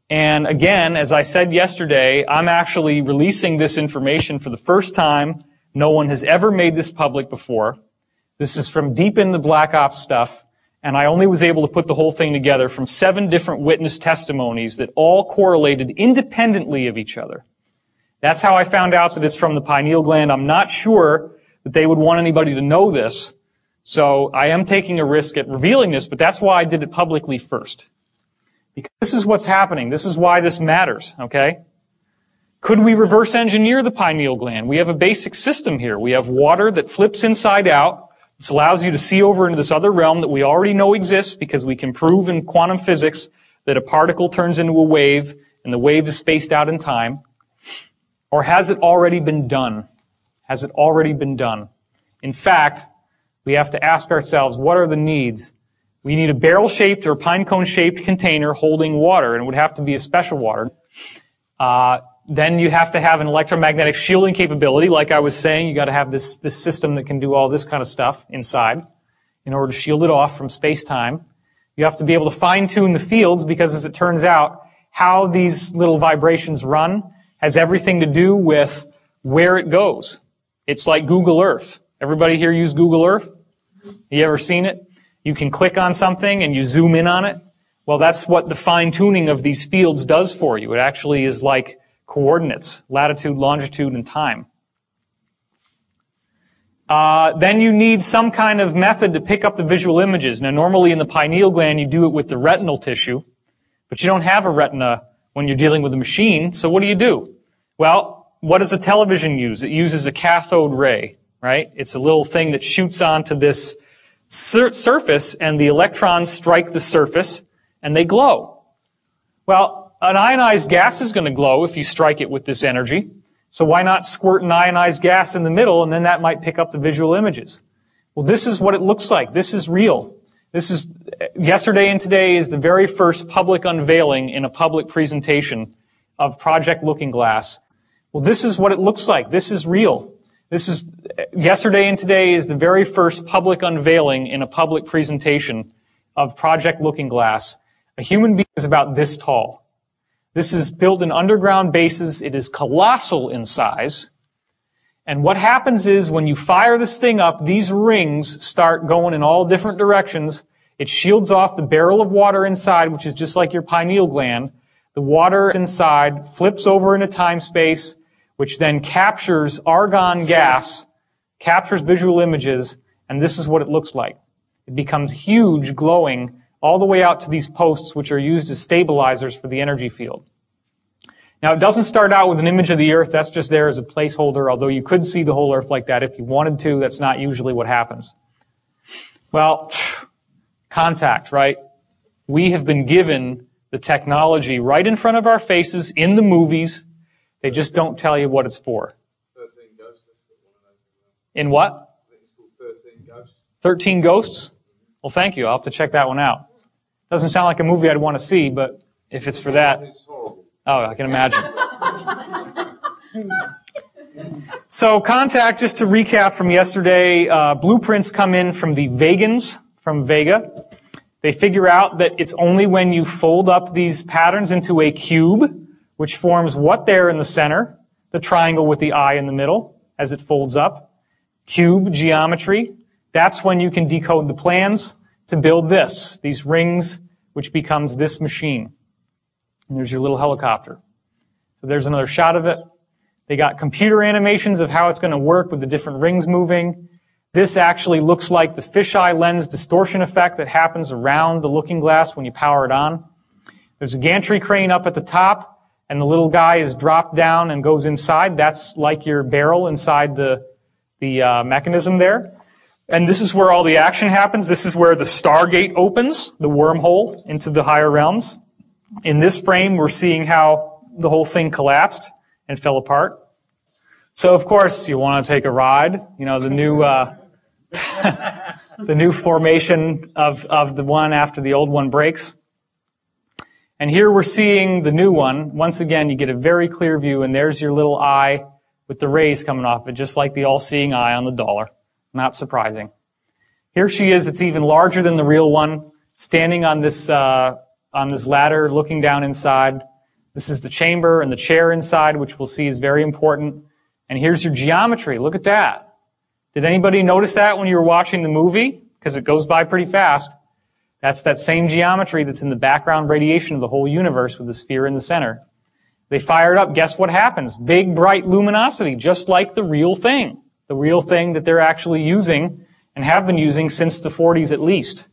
And again, as I said yesterday, I'm actually releasing this information for the first time. No one has ever made this public before. This is from deep in the Black Ops stuff, and I only was able to put the whole thing together from 7 different witness testimonies that all correlated independently of each other. That's how I found out that it's from the pineal gland. I'm not sure that they would want anybody to know this, so I am taking a risk at revealing this, but that's why I did it publicly first. Because this is what's happening. This is why this matters, okay? Could we reverse engineer the pineal gland? We have a basic system here. We have water that flips inside out. This allows you to see over into this other realm that we already know exists because we can prove in quantum physics that a particle turns into a wave and the wave is spaced out in time. Or has it already been done? Has it already been done? In fact, we have to ask ourselves, what are the needs? We need a barrel-shaped or pine cone-shaped container holding water, and it would have to be a special water. Then you have to have an electromagnetic shielding capability. Like I was saying, you got to have this system that can do all this kind of stuff inside in order to shield it off from space-time. You have to be able to fine-tune the fields because, as it turns out, how these little vibrations run has everything to do with where it goes. It's like Google Earth. Everybody here use Google Earth? You ever seen it? You can click on something and you zoom in on it. Well, that's what the fine-tuning of these fields does for you. It actually is like coordinates, latitude, longitude, and time. Then you need some kind of method to pick up the visual images. Now, normally in the pineal gland, you do it with the retinal tissue, but you don't have a retina when you're dealing with a machine, so what do? Well, what does a television use? It uses a cathode ray, right? It's a little thing that shoots onto this surface, and the electrons strike the surface, and they glow. Well, an ionized gas is going to glow if you strike it with this energy. So why not squirt an ionized gas in the middle, and then that might pick up the visual images? Well, this is what it looks like. This is real. This is, yesterday and today is the very first public unveiling in a public presentation of Project Looking Glass. Well, this is what it looks like. This is real. Yesterday and today is the very first public unveiling in a public presentation of Project Looking Glass. A human being is about this tall. This is built in underground bases. It is colossal in size. And what happens is when you fire this thing up, these rings start going in all different directions. It shields off the barrel of water inside, which is just like your pineal gland. The water inside flips over into time-space, which then captures argon gas, captures visual images, and this is what it looks like. It becomes huge, glowing, all the way out to these posts, which are used as stabilizers for the energy field. Now, it doesn't start out with an image of the Earth. That's just there as a placeholder, although you could see the whole Earth like that if you wanted to. That's not usually what happens. Well, contact, right? We have been given the technology right in front of our faces in the movies. They just don't tell you what it's for. 13 ghosts. In what? I think it's called 13 ghosts. 13 Ghosts? Well, thank you. I'll have to check that one out. Doesn't sound like a movie I'd want to see, but if it's for that. It's horrible. Oh, I can imagine. So contact, just to recap from yesterday, blueprints come in from the Vegans, from Vega. They figure out that it's only when you fold up these patterns into a cube, which forms what there in the center, the triangle with the eye in the middle, as it folds up. Cube geometry. That's when you can decode the plans to build this, these rings, which becomes this machine. And there's your little helicopter. So there's another shot of it. They got computer animations of how it's going to work with the different rings moving. This actually looks like the fisheye lens distortion effect that happens around the looking glass when you power it on. There's a gantry crane up at the top, and the little guy is dropped down and goes inside. That's like your barrel inside the mechanism there. And this is where all the action happens. This is where the Stargate opens, the wormhole into the higher realms. In this frame, we're seeing how the whole thing collapsed and fell apart. So, of course, you want to take a ride. You know, the new the new formation of the one after the old one breaks. And here we're seeing the new one. Once again, you get a very clear view, and there's your little eye with the rays coming off it, just like the all-seeing eye on the dollar. Not surprising. Here she is. It's even larger than the real one, standing on this ladder, looking down inside. This is the chamber and the chair inside, which we'll see is very important. And here's your geometry. Look at that. Did anybody notice that when you were watching the movie? Because it goes by pretty fast. That's that same geometry that's in the background radiation of the whole universe with the sphere in the center. They fire it up. Guess what happens? Big, bright luminosity, just like the real thing. The real thing that they're actually using and have been using since the 40s at least.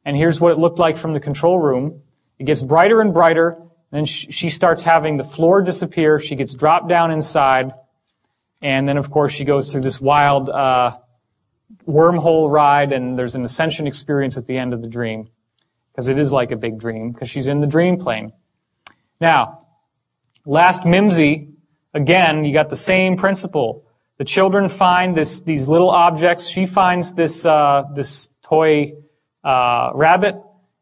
And here's what it looked like from the control room. It gets brighter and brighter. Then she starts having the floor disappear. She gets dropped down inside. And then, of course, she goes through this wild wormhole ride, and there's an ascension experience at the end of the dream. Because it is like a big dream, because she's in the dream plane. Now, last Mimsy, again, you got the same principle. The children find these little objects. She finds this toy rabbit,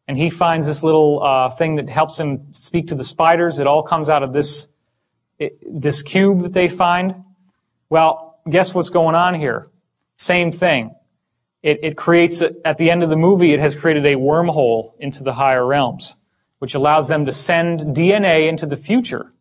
and he finds this little thing that helps him speak to the spiders. It all comes out of this cube that they find. Well, guess what's going on here? Same thing. It creates, at the end of the movie, it has created a wormhole into the higher realms, which allows them to send DNA into the future.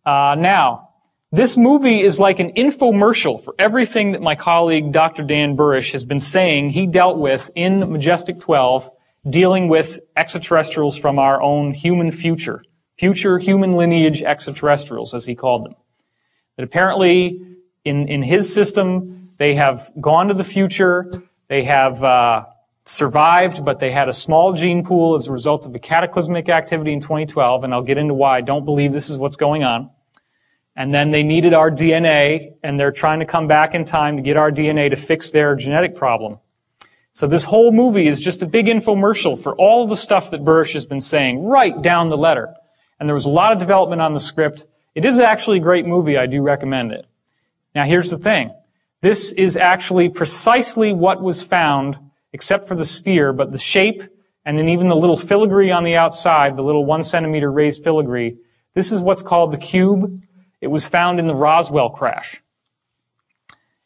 Now, this movie is like an infomercial for everything that my colleague, Dr. Dan Burish, has been saying he dealt with in Majestic 12, dealing with extraterrestrials from our own human future human lineage extraterrestrials, as he called them. That apparently, in his system, they have gone to the future, they have survived, but they had a small gene pool as a result of the cataclysmic activity in 2012, and I'll get into why I don't believe this is what's going on. And then they needed our DNA, and they're trying to come back in time to get our DNA to fix their genetic problem. So this whole movie is just a big infomercial for all the stuff that Burish has been saying, right down the letter. And there was a lot of development on the script. It is actually a great movie. I do recommend it. Now, here's the thing. This is actually precisely what was found, except for the sphere, but the shape, and then even the little filigree on the outside, the little 1 centimeter raised filigree. This is what's called the cube. It was found in the Roswell crash.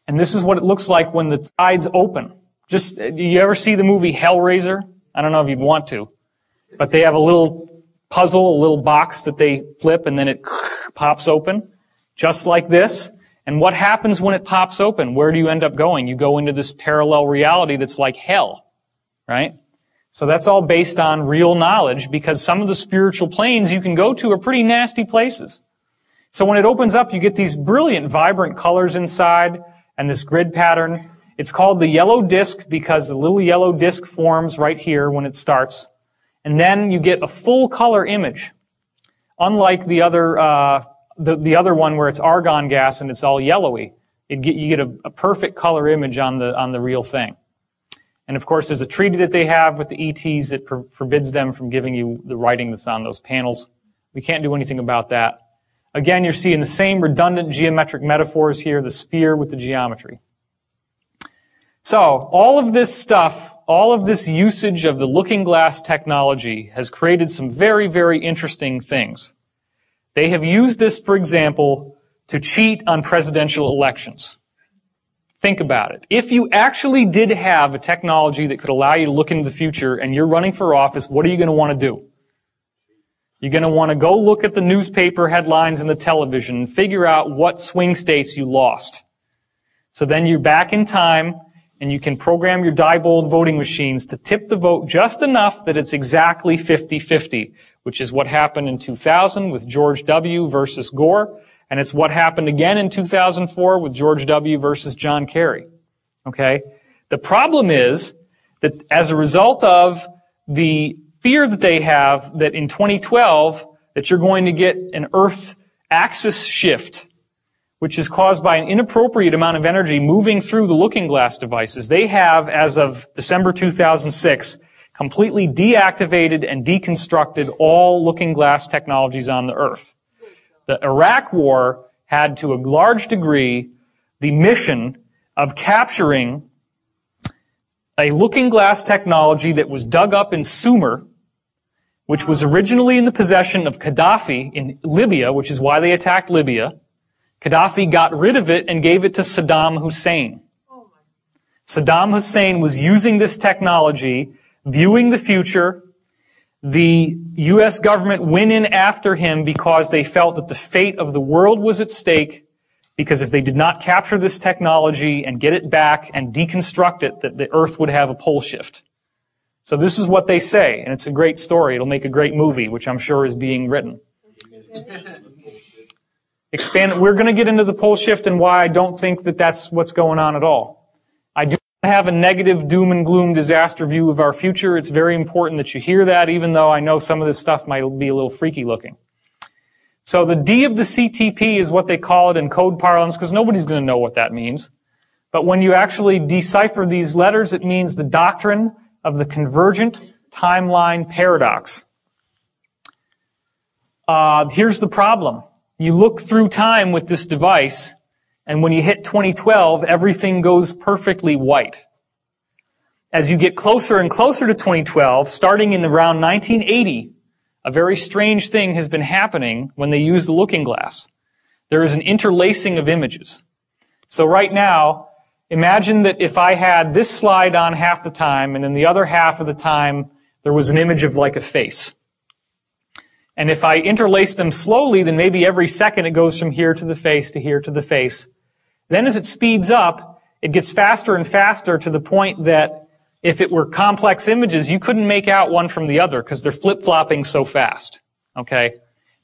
And this is what it looks like when the tides open. You ever see the movie Hellraiser? I don't know if you'd want to. But they have a little puzzle, a little box that they flip, and then it pops open, just like this. And what happens when it pops open? Where do you end up going? You go into this parallel reality that's like hell, right? So that's all based on real knowledge, because some of the spiritual planes you can go to are pretty nasty places. So when it opens up, you get these brilliant, vibrant colors inside and this grid pattern. It's called the yellow disc because the little yellow disc forms right here when it starts. And then you get a full color image. Unlike the other one where it's argon gas and it's all yellowy. You get a perfect color image on the real thing. And of course, there's a treaty that they have with the ETs that forbids them from giving you the writing that's on those panels. We can't do anything about that. Again, you're seeing the same redundant geometric metaphors here, the sphere with the geometry. So, all of this stuff, all of this usage of the looking glass technology has created some very, very interesting things. They have used this, for example, to cheat on presidential elections. Think about it. If you actually did have a technology that could allow you to look into the future and you're running for office, what are you going to want to do? You're going to want to go look at the newspaper headlines and the television and figure out what swing states you lost. So then you're back in time and you can program your Diebold voting machines to tip the vote just enough that it's exactly 50-50, which is what happened in 2000 with George W. versus Gore, and it's what happened again in 2004 with George W. versus John Kerry. Okay? The problem is that as a result of the fear that they have that in 2012 that you're going to get an Earth axis shift, which is caused by an inappropriate amount of energy moving through the looking glass devices. They have, as of December 2006, completely deactivated and deconstructed all looking glass technologies on the Earth. The Iraq War had, to a large degree, the mission of capturing a looking glass technology that was dug up in Sumer, which was originally in the possession of Gaddafi in Libya, which is why they attacked Libya. Gaddafi got rid of it and gave it to Saddam Hussein. Saddam Hussein was using this technology, viewing the future, The U.S. government went in after him because they felt that the fate of the world was at stake, because if they did not capture this technology and get it back and deconstruct it, that the Earth would have a pole shift. So this is what they say, and it's a great story. It'll make a great movie, which I'm sure is being written. We're going to get into the pole shift and why I don't think that that's what's going on at all. I do not have a negative doom and gloom disaster view of our future. It's very important that you hear that, even though I know some of this stuff might be a little freaky looking. So the D of the CTP is what they call it in code parlance, because nobody's going to know what that means. But when you actually decipher these letters, it means the doctrine of the convergent timeline paradox. Here's the problem. You look through time with this device, and when you hit 2012, everything goes perfectly white. As you get closer and closer to 2012, starting in around 1980, a very strange thing has been happening when they use the looking glass. There is an interlacing of images. So right now, imagine that if I had this slide on half the time, and then the other half of the time, there was an image of like a face. And if I interlace them slowly, then maybe every second it goes from here to the face to here to the face. Then as it speeds up, it gets faster and faster to the point that if it were complex images, you couldn't make out one from the other because they're flip-flopping so fast. Okay?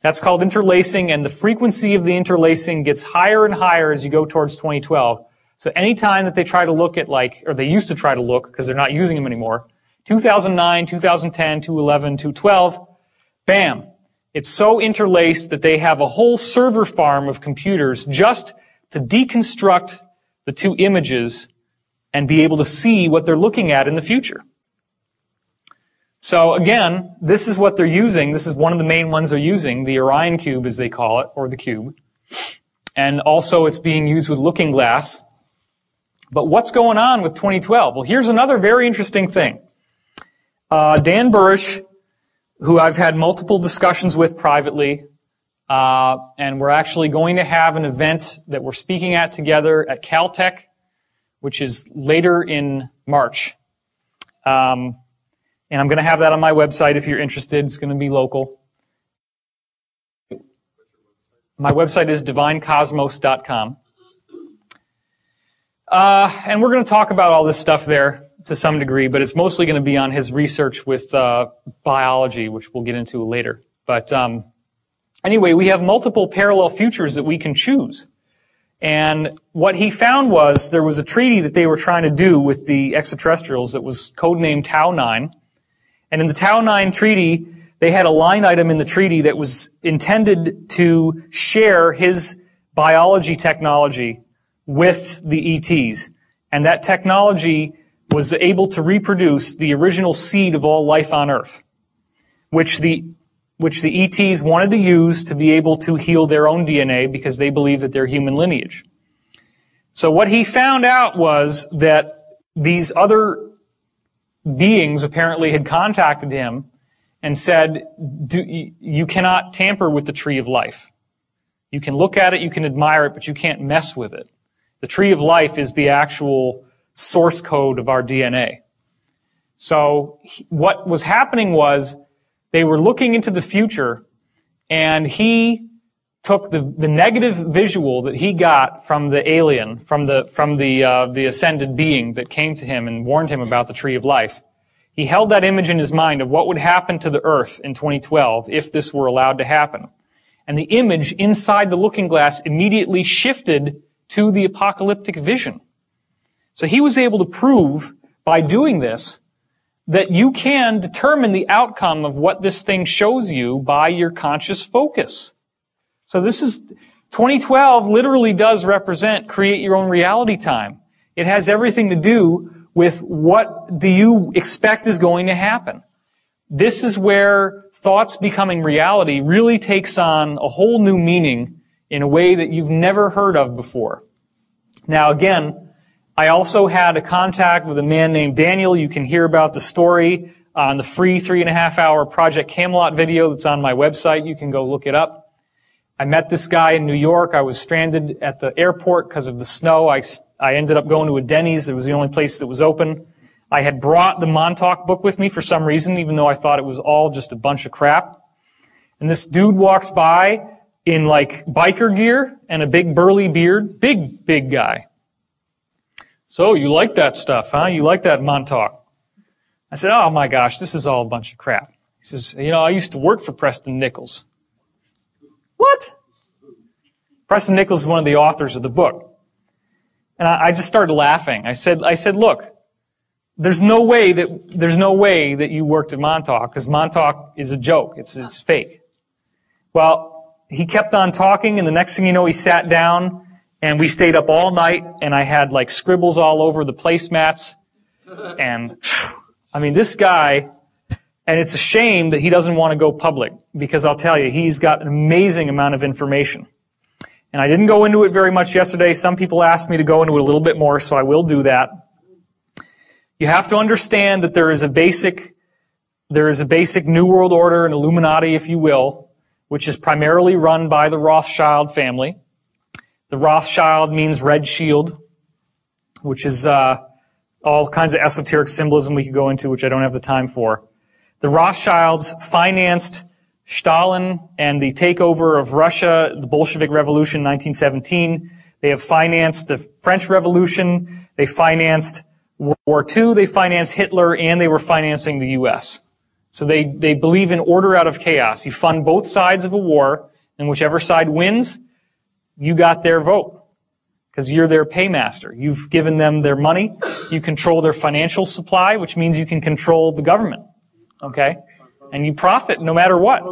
That's called interlacing, and the frequency of the interlacing gets higher and higher as you go towards 2012. So any time that they try to look at or they used to try to look because they're not using them anymore, 2009, 2010, 2011, 2012, bam. It's so interlaced that they have a whole server farm of computers just to deconstruct the two images and be able to see what they're looking at in the future. So again, this is what they're using. This is one of the main ones they're using, the Orion cube as they call it, or the cube. And also it's being used with looking glass. But what's going on with 2012? Well, here's another very interesting thing. Dan Burrish, who I've had multiple discussions with privately, and we're actually going to have an event that we're speaking at together at Caltech, which is later in March. And I'm going to have that on my website if you're interested. It's going to be local. My website is divinecosmos.com. And we're going to talk about all this stuff there to some degree, but it's mostly going to be on his research with biology, which we'll get into later. But anyway, we have multiple parallel futures that we can choose. And what he found was there was a treaty that they were trying to do with the extraterrestrials that was codenamed Tau 9. And in the Tau 9 treaty, they had a line item in the treaty that was intended to share his biology technology with the ETs. And that technology was able to reproduce the original seed of all life on Earth, which the ETs wanted to use to be able to heal their own DNA because they believe that they're human lineage. So what he found out was that these other beings apparently had contacted him and said, you cannot tamper with the tree of life. You can look at it, you can admire it, but you can't mess with it. The tree of life is the actual source code of our DNA. So what was happening was they were looking into the future, and he took the negative visual that he got from the alien, from the ascended being that came to him and warned him about the tree of life. He held that image in his mind of what would happen to the Earth in 2012 if this were allowed to happen. And the image inside the looking glass immediately shifted to the apocalyptic vision. So he was able to prove by doing this that you can determine the outcome of what this thing shows you by your conscious focus. So 2012 literally does represent create your own reality time. It has everything to do with what do you expect is going to happen. This is where thoughts becoming reality really takes on a whole new meaning in a way that you've never heard of before. Now again, I also had a contact with a man named Daniel. You can hear about the story on the free 3.5-hour Project Camelot video that's on my website. You can go look it up. I met this guy in New York. I was stranded at the airport because of the snow. I ended up going to a Denny's. It was the only place that was open. I had brought the Montauk book with me for some reason, even though I thought it was all just a bunch of crap. And this dude walks by in like biker gear and a big burly beard. Big guy. So you like that stuff, huh? You like that Montauk? I said, oh my gosh, this is all a bunch of crap. He says, I used to work for Preston Nichols. What? Preston Nichols is one of the authors of the book. And I just started laughing. I said, look, there's no way that you worked at Montauk, because Montauk is a joke. It's fake. Well, he kept on talking, and the next thing you know, he sat down, and we stayed up all night, and I had like scribbles all over the placemats. And I mean, this guy, and it's a shame that he doesn't want to go public, because I'll tell you, he's got an amazing amount of information. And I didn't go into it very much yesterday. Some people asked me to go into it a little bit more, so I will do that. You have to understand that there is a basic New World Order, an Illuminati, if you will, which is primarily run by the Rothschild family. The Rothschild means red shield, which is all kinds of esoteric symbolism we could go into, which I don't have the time for. The Rothschilds financed Stalin and the takeover of Russia, the Bolshevik Revolution in 1917. They have financed the French Revolution. They financed World War II. They financed Hitler, and they were financing the U.S. So they believe in order out of chaos. You fund both sides of a war, and whichever side wins, you got their vote, because you're their paymaster. You've given them their money. You control their financial supply, which means you can control the government. Okay? And you profit no matter what.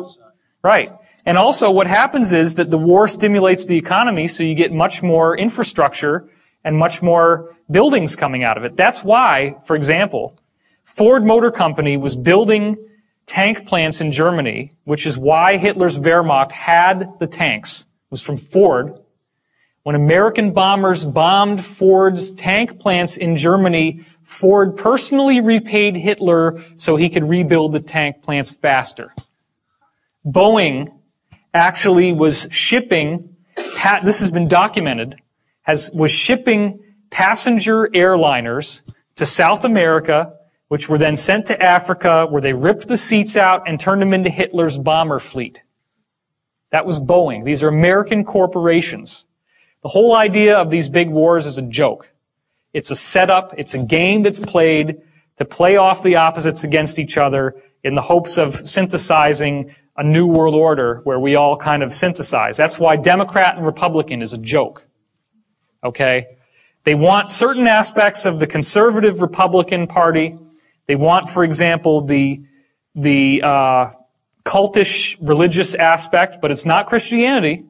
Right. And also what happens is that the war stimulates the economy, so you get much more infrastructure and much more buildings coming out of it. That's why, for example, Ford Motor Company was building tank plants in Germany, which is why Hitler's Wehrmacht had the tanks. It was from Ford. When American bombers bombed Ford's tank plants in Germany, Ford personally repaid Hitler so he could rebuild the tank plants faster. Boeing actually was shipping, this has been documented, was shipping passenger airliners to South America, which were then sent to Africa, where they ripped the seats out and turned them into Hitler's bomber fleet. That was Boeing. These are American corporations. The whole idea of these big wars is a joke. It's a setup. It's a game that's played to play off the opposites against each other in the hopes of synthesizing a new world order where we all kind of synthesize. That's why Democrat and Republican is a joke. Okay? They want certain aspects of the conservative Republican Party. They want, for example, the cultish religious aspect, but it's not Christianity.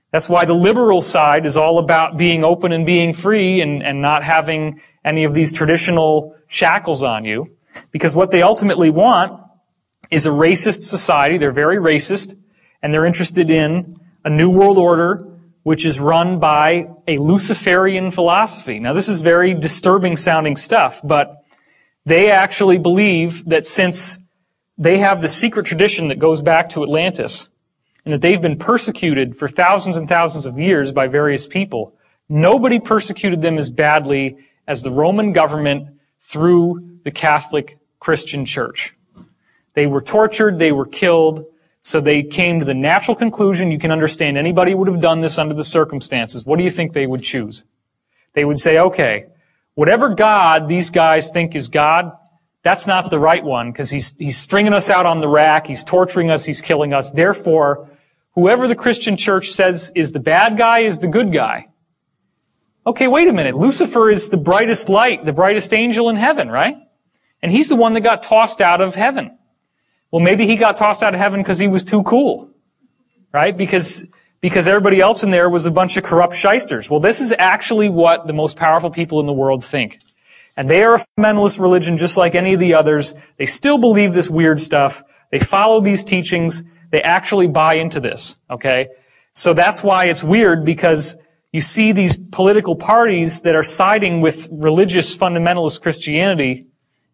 That's why the liberal side is all about being open and being free and not having any of these traditional shackles on you. Because what they ultimately want is a racist society. They're very racist, and they're interested in a new world order which is run by a Luciferian philosophy. Now, this is very disturbing sounding stuff, but they actually believe that since they have the secret tradition that goes back to Atlantis, and that they've been persecuted for thousands and thousands of years by various people, nobody persecuted them as badly as the Roman government through the Catholic Christian Church. They were tortured, they were killed, so they came to the natural conclusion, you can understand anybody would have done this under the circumstances. What do you think they would choose? They would say, okay, whatever God these guys think is God, that's not the right one, because he's stringing us out on the rack, he's torturing us, he's killing us. Therefore, whoever the Christian church says is the bad guy is the good guy. Okay, wait a minute. Lucifer is the brightest light, the brightest angel in heaven, right? And he's the one that got tossed out of heaven. Well, maybe he got tossed out of heaven because he was too cool, right? Because everybody else in there was a bunch of corrupt shysters. Well, this is actually what the most powerful people in the world think. And they are a fundamentalist religion just like any of the others. They still believe this weird stuff. They follow these teachings. They actually buy into this, okay? So that's why it's weird, because you see these political parties that are siding with religious fundamentalist Christianity,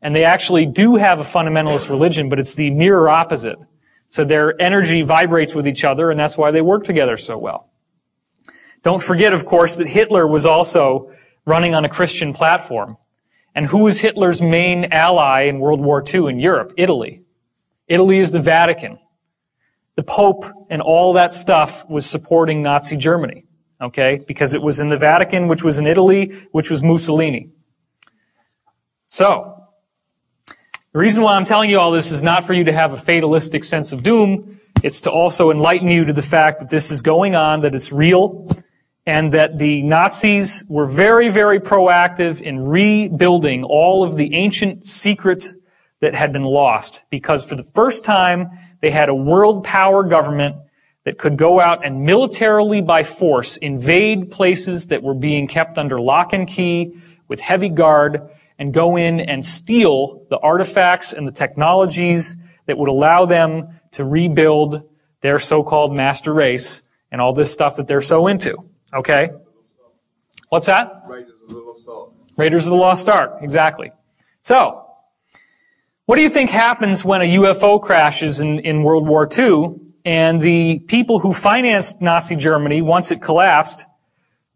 and they actually do have a fundamentalist religion, but it's the mirror opposite. So their energy vibrates with each other, and that's why they work together so well. Don't forget, of course, that Hitler was also running on a Christian platform. And who was Hitler's main ally in World War II in Europe? Italy. Italy is the Vatican. The Pope and all that stuff was supporting Nazi Germany, okay? Because it was in the Vatican, which was in Italy, which was Mussolini. So, the reason why I'm telling you all this is not for you to have a fatalistic sense of doom. It's to also enlighten you to the fact that this is going on, that it's real, and that the Nazis were very, very proactive in rebuilding all of the ancient secrets that had been lost. Because for the first time, they had a world power government that could go out and militarily by force invade places that were being kept under lock and key with heavy guard, and go in and steal the artifacts and the technologies that would allow them to rebuild their so-called master race and all this stuff that they're so into. Okay? What's that? Raiders of the Lost Ark. Raiders of the Lost Ark, exactly. So, what do you think happens when a UFO crashes in World War II and the people who financed Nazi Germany, once it collapsed,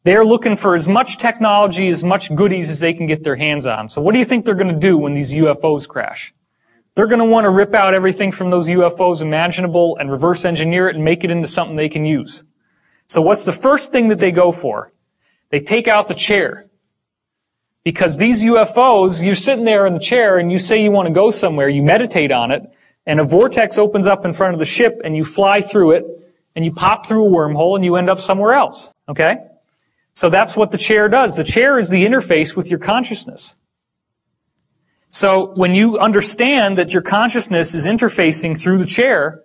they're looking for as much technology, as much goodies as they can get their hands on. So what do you think they're going to do when these UFOs crash? They're going to want to rip out everything from those UFOs imaginable and reverse engineer it and make it into something they can use. So what's the first thing that they go for? They take out the chair. Because these UFOs, you're sitting there in the chair and you say you want to go somewhere, you meditate on it, and a vortex opens up in front of the ship and you fly through it and you pop through a wormhole and you end up somewhere else. Okay? So that's what the chair does. The chair is the interface with your consciousness. So when you understand that your consciousness is interfacing through the chair,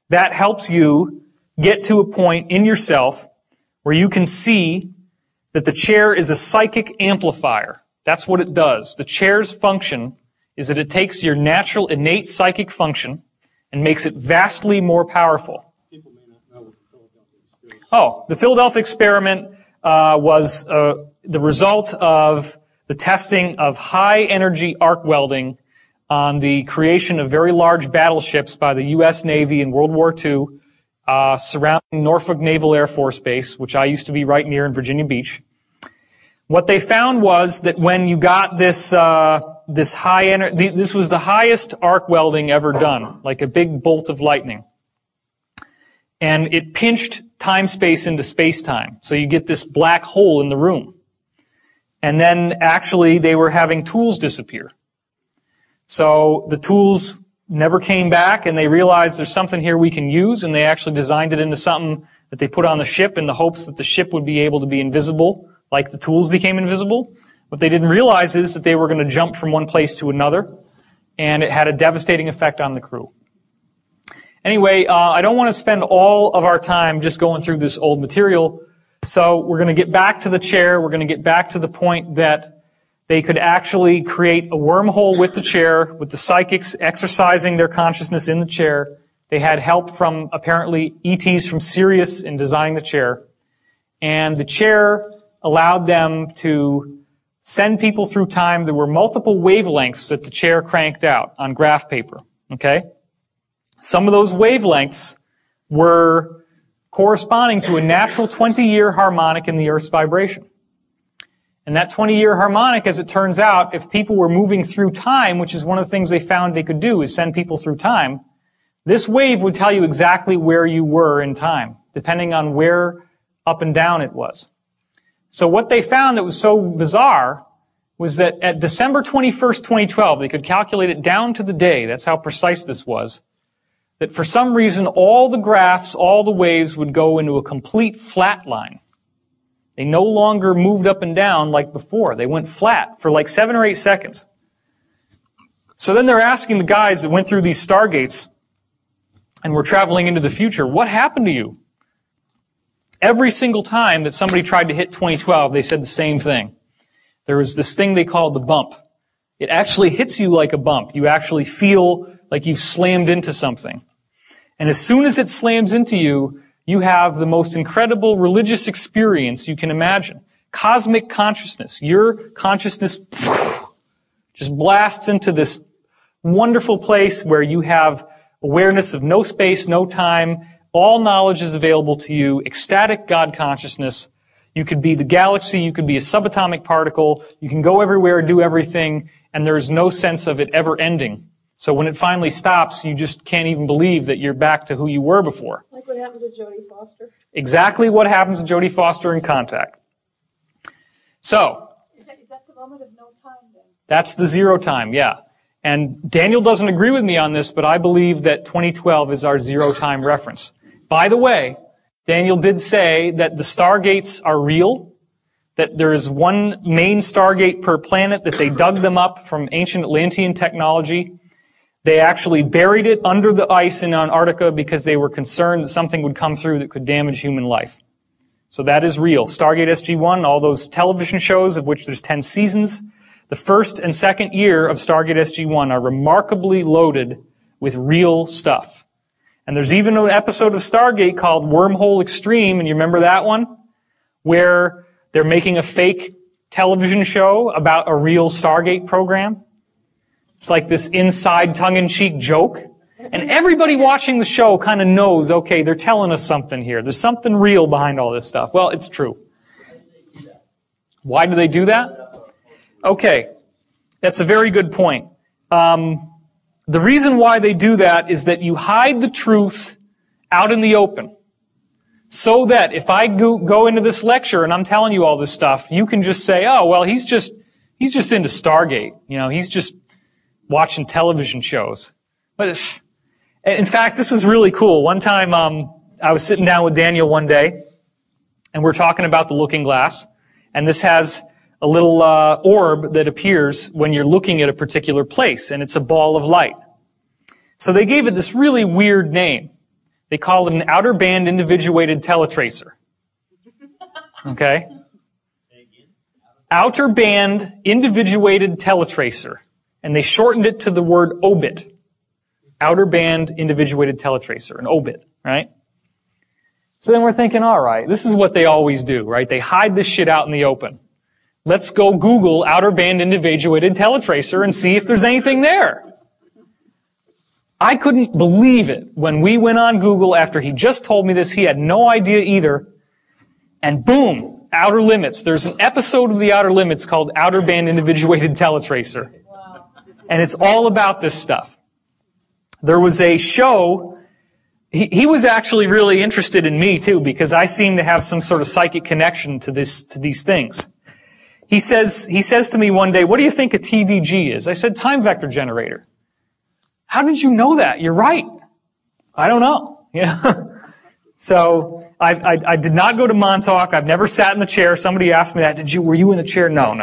that helps you get to a point in yourself where you can see that the chair is a psychic amplifier. That's what it does. The chair's function is that it takes your natural innate psychic function and makes it vastly more powerful. People may not know what the Philadelphia experiment is. Oh, the Philadelphia experiment was the result of the testing of high-energy arc welding on the creation of very large battleships by the U.S. Navy in World War II, surrounding Norfolk Naval Air Force Base, which I used to be right near in Virginia Beach. What they found was that when you got this high energy, this was the highest arc welding ever done, like a big bolt of lightning. And it pinched time-space into space-time. So you get this black hole in the room. And then actually they were having tools disappear. So the tools never came back and they realized there's something here we can use, and they actually designed it into something that they put on the ship in the hopes that the ship would be able to be invisible, like the tools became invisible. What they didn't realize is that they were going to jump from one place to another, and it had a devastating effect on the crew. Anyway, I don't want to spend all of our time just going through this old material, so we're going to get back to the chair. We're going to get back to the point that they could actually create a wormhole with the chair, with the psychics exercising their consciousness in the chair. They had help from, apparently, ETs from Sirius in designing the chair. And the chair allowed them to send people through time. There were multiple wavelengths that the chair cranked out on graph paper. Okay? Some of those wavelengths were corresponding to a natural 20-year harmonic in the Earth's vibration. And that 20-year harmonic, as it turns out, if people were moving through time, which is one of the things they found they could do, is send people through time, this wave would tell you exactly where you were in time, depending on where up and down it was. So what they found that was so bizarre was that at December 21st, 2012, they could calculate it down to the day, that's how precise this was, that for some reason all the graphs, all the waves would go into a complete flat line. They no longer moved up and down like before. They went flat for like 7 or 8 seconds. So then they're asking the guys that went through these stargates and were traveling into the future, what happened to you? Every single time that somebody tried to hit 2012, they said the same thing. There was this thing they called the bump. It actually hits you like a bump. You actually feel like you've slammed into something. And as soon as it slams into you, you have the most incredible religious experience you can imagine. Cosmic consciousness. Your consciousness just blasts into this wonderful place where you have awareness of no space, no time. All knowledge is available to you. Ecstatic God consciousness. You could be the galaxy, you could be a subatomic particle, you can go everywhere, do everything, and there's no sense of it ever ending. So when it finally stops, you just can't even believe that you're back to who you were before. Like what happened to Jodie Foster? Exactly what happens to Jodie Foster in Contact. So, Is that the moment of no time then? that's the zero time, yeah. And Daniel doesn't agree with me on this, but I believe that 2012 is our zero time reference. By the way, Daniel did say that the stargates are real, that there is one main stargate per planet, that they dug them up from ancient Atlantean technology. They actually buried it under the ice in Antarctica because they were concerned that something would come through that could damage human life. So that is real. Stargate SG-1, all those television shows, of which there's 10 seasons, the first and second year of Stargate SG-1 are remarkably loaded with real stuff. And there's even an episode of Stargate called Wormhole Extreme, and you remember that one? Where they're making a fake television show about a real Stargate program. It's like this inside tongue-in-cheek joke. And everybody watching the show kind of knows, okay, they're telling us something here. There's something real behind all this stuff. Well, it's true. Why do they do that? Okay, that's a very good point. The reason why they do that is that you hide the truth out in the open. So that if I go into this lecture and I'm telling you all this stuff, you can just say, oh, well, he's just into Stargate. You know, he's just watching television shows. But in fact, this was really cool. One time, I was sitting down with Daniel one day, and we're talking about the looking glass, and this has a little orb that appears when you're looking at a particular place, and it's a ball of light. So they gave it this really weird name. They call it an outer band individuated teletracer. Okay? Outer band individuated teletracer. And they shortened it to the word OBIT. Outer band individuated teletracer, an OBIT, right? So then we're thinking, all right, this is what they always do, right? They hide this shit out in the open. Let's go Google outer band individuated teletracer and see if there's anything there. I couldn't believe it when we went on Google after he just told me this. He had no idea either. And boom, Outer Limits. There's an episode of the Outer Limits called Outer Band Individuated Teletracer. Wow. And it's all about this stuff. There was a show. He was actually really interested in me too, because I seem to have some sort of psychic connection to these things. He says to me one day, what do you think a TVG is? I said, time vector generator. How did you know that? You're right. I don't know. Yeah. So I did not go to Montauk. I've never sat in the chair. Somebody asked me that. Were you in the chair? No.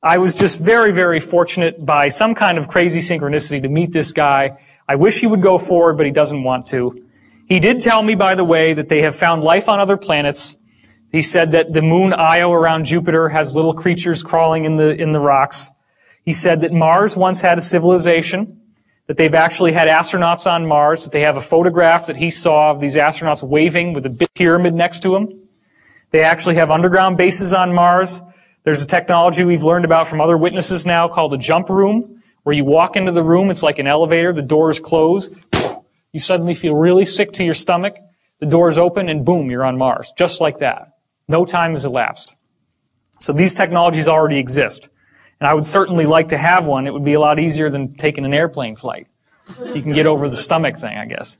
I was just very, very fortunate by some kind of crazy synchronicity to meet this guy. I wish he would go forward, but he doesn't want to. He did tell me, by the way, that they have found life on other planets. He said that the moon Io around Jupiter has little creatures crawling in the rocks. He said that Mars once had a civilization, that they've actually had astronauts on Mars, that they have a photograph that he saw of these astronauts waving with a big pyramid next to them. They actually have underground bases on Mars. There's a technology we've learned about from other witnesses now called a jump room, where you walk into the room, it's like an elevator, the doors close, you suddenly feel really sick to your stomach, the doors open, and boom, you're on Mars. Just like that. No time has elapsed. So these technologies already exist. And I would certainly like to have one. It would be a lot easier than taking an airplane flight. You can get over the stomach thing, I guess.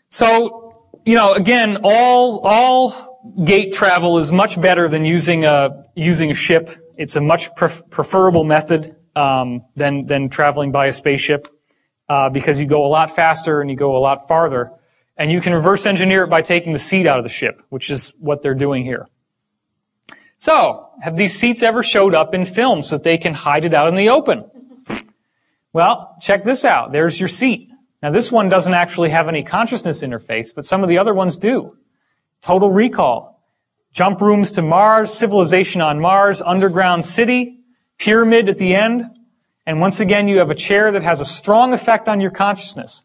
So, again, all gate travel is much better than using a ship. It's a much preferable method than traveling by a spaceship because you go a lot faster and you go a lot farther. And you can reverse engineer it by taking the seat out of the ship, which is what they're doing here. So, have these seats ever showed up in film so that they can hide it out in the open? Well, check this out. There's your seat. Now, this one doesn't actually have any consciousness interface, but some of the other ones do. Total Recall. Jump rooms to Mars, civilization on Mars, underground city, pyramid at the end. And once again, you have a chair that has a strong effect on your consciousness.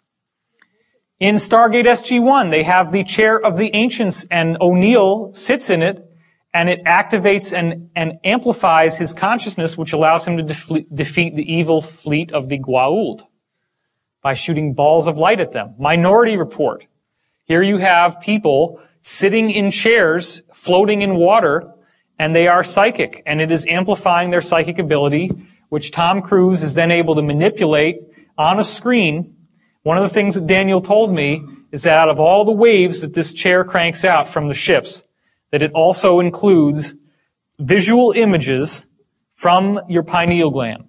In Stargate SG-1, they have the chair of the ancients, and O'Neill sits in it, and it activates and amplifies his consciousness, which allows him to defeat the evil fleet of the Goa'uld by shooting balls of light at them. Minority Report. Here you have people sitting in chairs, floating in water, and they are psychic, and it is amplifying their psychic ability, which Tom Cruise is then able to manipulate on a screen. One of the things that Daniel told me is that out of all the waves that this chair cranks out from the ships, that it also includes visual images from your pineal gland.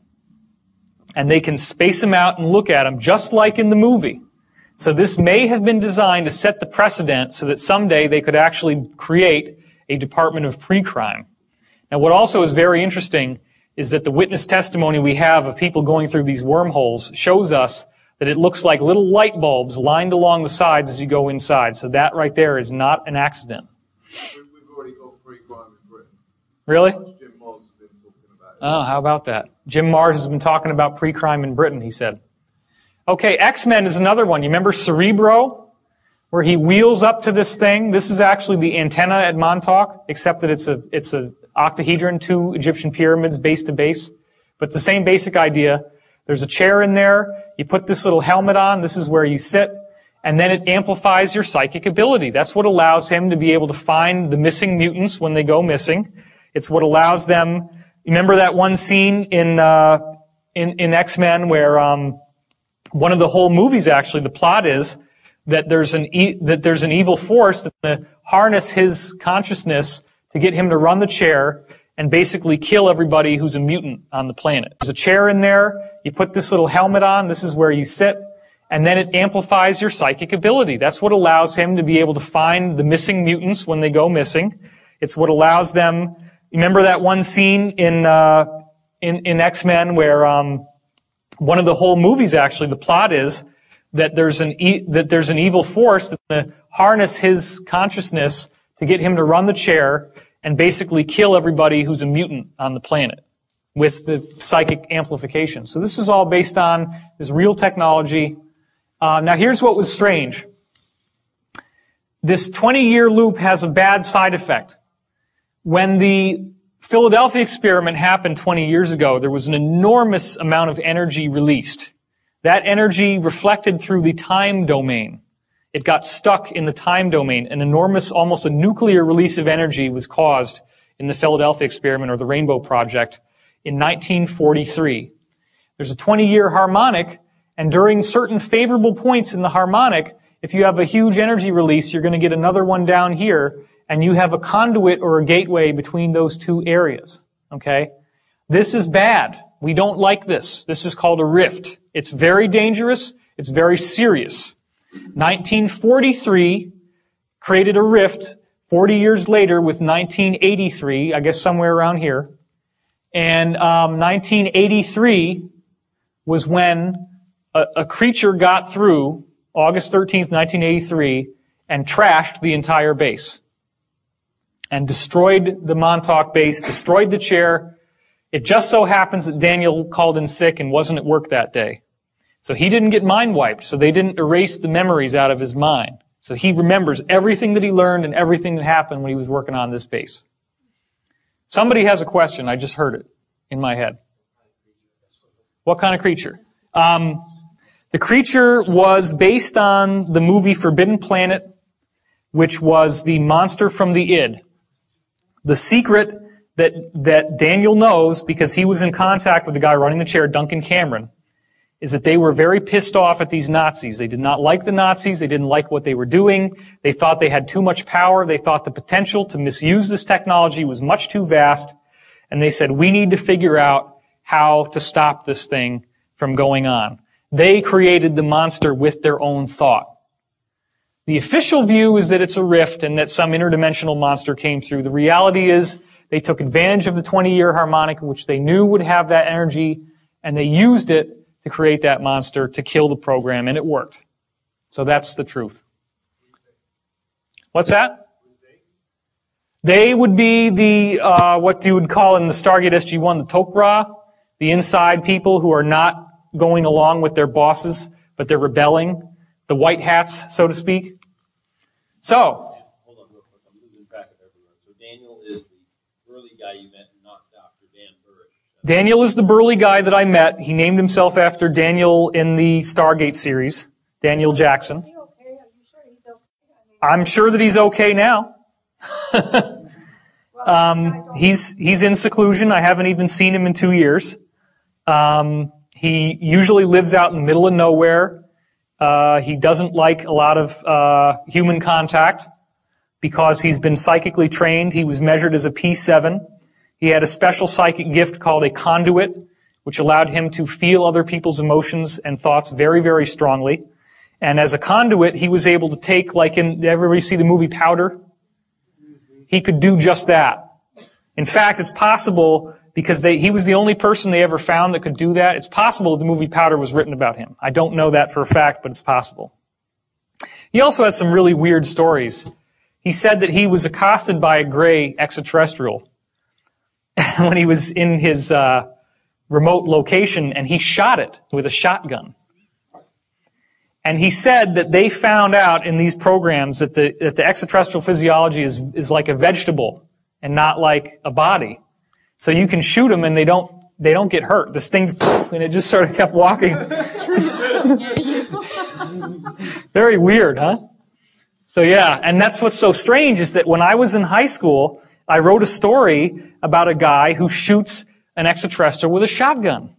And they can space them out and look at them just like in the movie. So this may have been designed to set the precedent so that someday they could actually create a department of pre-crime. Now what also is very interesting is that the witness testimony we have of people going through these wormholes shows us that it looks like little light bulbs lined along the sides as you go inside. So that right there is not an accident. We've already got pre-crime in Britain. Really? Jim Moss has been talking about it. Oh, how about that? Jim Mars has been talking about pre-crime in Britain, he said. Okay, X-Men is another one. You remember Cerebro? Where he wheels up to this thing. This is actually the antenna at Montauk, except that it's a octahedron, 2 Egyptian pyramids base to base. But the same basic idea. There's a chair in there. You put this little helmet on. This is where you sit. And then it amplifies your psychic ability. That's what allows him to be able to find the missing mutants when they go missing. It's what allows them. Remember that one scene in X-Men where one of the whole movies actually, the plot is that there's an evil force that's going to harness his consciousness to get him to run the chair and basically kill everybody who's a mutant on the planet. There's a chair in there. You put this little helmet on. This is where you sit. And then it amplifies your psychic ability. That's what allows him to be able to find the missing mutants when they go missing. It's what allows them. Remember that one scene in X-Men where one of the whole movies actually, the plot is that there's an evil force that's going to harness his consciousness to get him to run the chair and basically kill everybody who's a mutant on the planet with the psychic amplification. So this is all based on this real technology. Now here's what was strange. This 20-year loop has a bad side effect. When the Philadelphia experiment happened 20 years ago, there was an enormous amount of energy released. That energy reflected through the time domain. It got stuck in the time domain. An enormous, almost a nuclear release of energy was caused in the Philadelphia experiment or the Rainbow Project in 1943. There's a 20-year harmonic, and during certain favorable points in the harmonic, if you have a huge energy release, you're going to get another one down here, and you have a conduit or a gateway between those two areas. Okay? This is bad. We don't like this. This is called a rift. It's very dangerous. It's very serious. 1943 created a rift 40 years later with 1983, I guess somewhere around here. And 1983 was when a creature got through, August 13th, 1983, and trashed the entire base. And destroyed the Montauk base, destroyed the chair. It just so happens that Daniel called in sick and wasn't at work that day. So he didn't get mind wiped, so they didn't erase the memories out of his mind. So he remembers everything that he learned and everything that happened when he was working on this base. Somebody has a question. I just heard it in my head. What kind of creature? The creature was based on the movie Forbidden Planet, which was the monster from the id. The secret that Daniel knows, because he was in contact with the guy running the chair, Duncan Cameron, is that they were very pissed off at these Nazis. They did not like the Nazis. They didn't like what they were doing. They thought they had too much power. They thought the potential to misuse this technology was much too vast. And they said, we need to figure out how to stop this thing from going on. They created the monster with their own thought. The official view is that it's a rift and that some interdimensional monster came through. The reality is they took advantage of the 20-year harmonic, which they knew would have that energy, and they used it to create that monster to kill the program, and it worked. So that's the truth. What's that? They would be the, what you would call in the Stargate SG-1, the Tok'ra, the inside people who are not going along with their bosses, but they're rebelling, the white hats, so to speak. So, hold on real quick, I'm losing track of everyone. So Daniel is the burly guy you met, not Dr. Dan Burrish. Daniel is the burly guy that I met. He named himself after Daniel in the Stargate series, Daniel Jackson. Is he okay? Are you sure he's okay? I'm sure that he's okay now. He's in seclusion. I haven't even seen him in 2 years. He usually lives out in the middle of nowhere. He doesn't like a lot of human contact because he's been psychically trained. He was measured as a P7. He had a special psychic gift called a conduit, which allowed him to feel other people's emotions and thoughts very, very strongly. And as a conduit, he was able to take, like did everybody see the movie Powder? He could do just that. In fact, it's possible, because he was the only person they ever found that could do that, it's possible the movie Powder was written about him. I don't know that for a fact, but it's possible. He also has some really weird stories. He said that he was accosted by a gray extraterrestrial when he was in his remote location, and he shot it with a shotgun. And he said that they found out in these programs that the extraterrestrial physiology is like a vegetable and not like a body. So you can shoot them and they don't get hurt. This thing, and it just sort of kept walking. Very weird, huh? So yeah, and that's what's so strange is that when I was in high school, I wrote a story about a guy who shoots an extraterrestrial with a shotgun.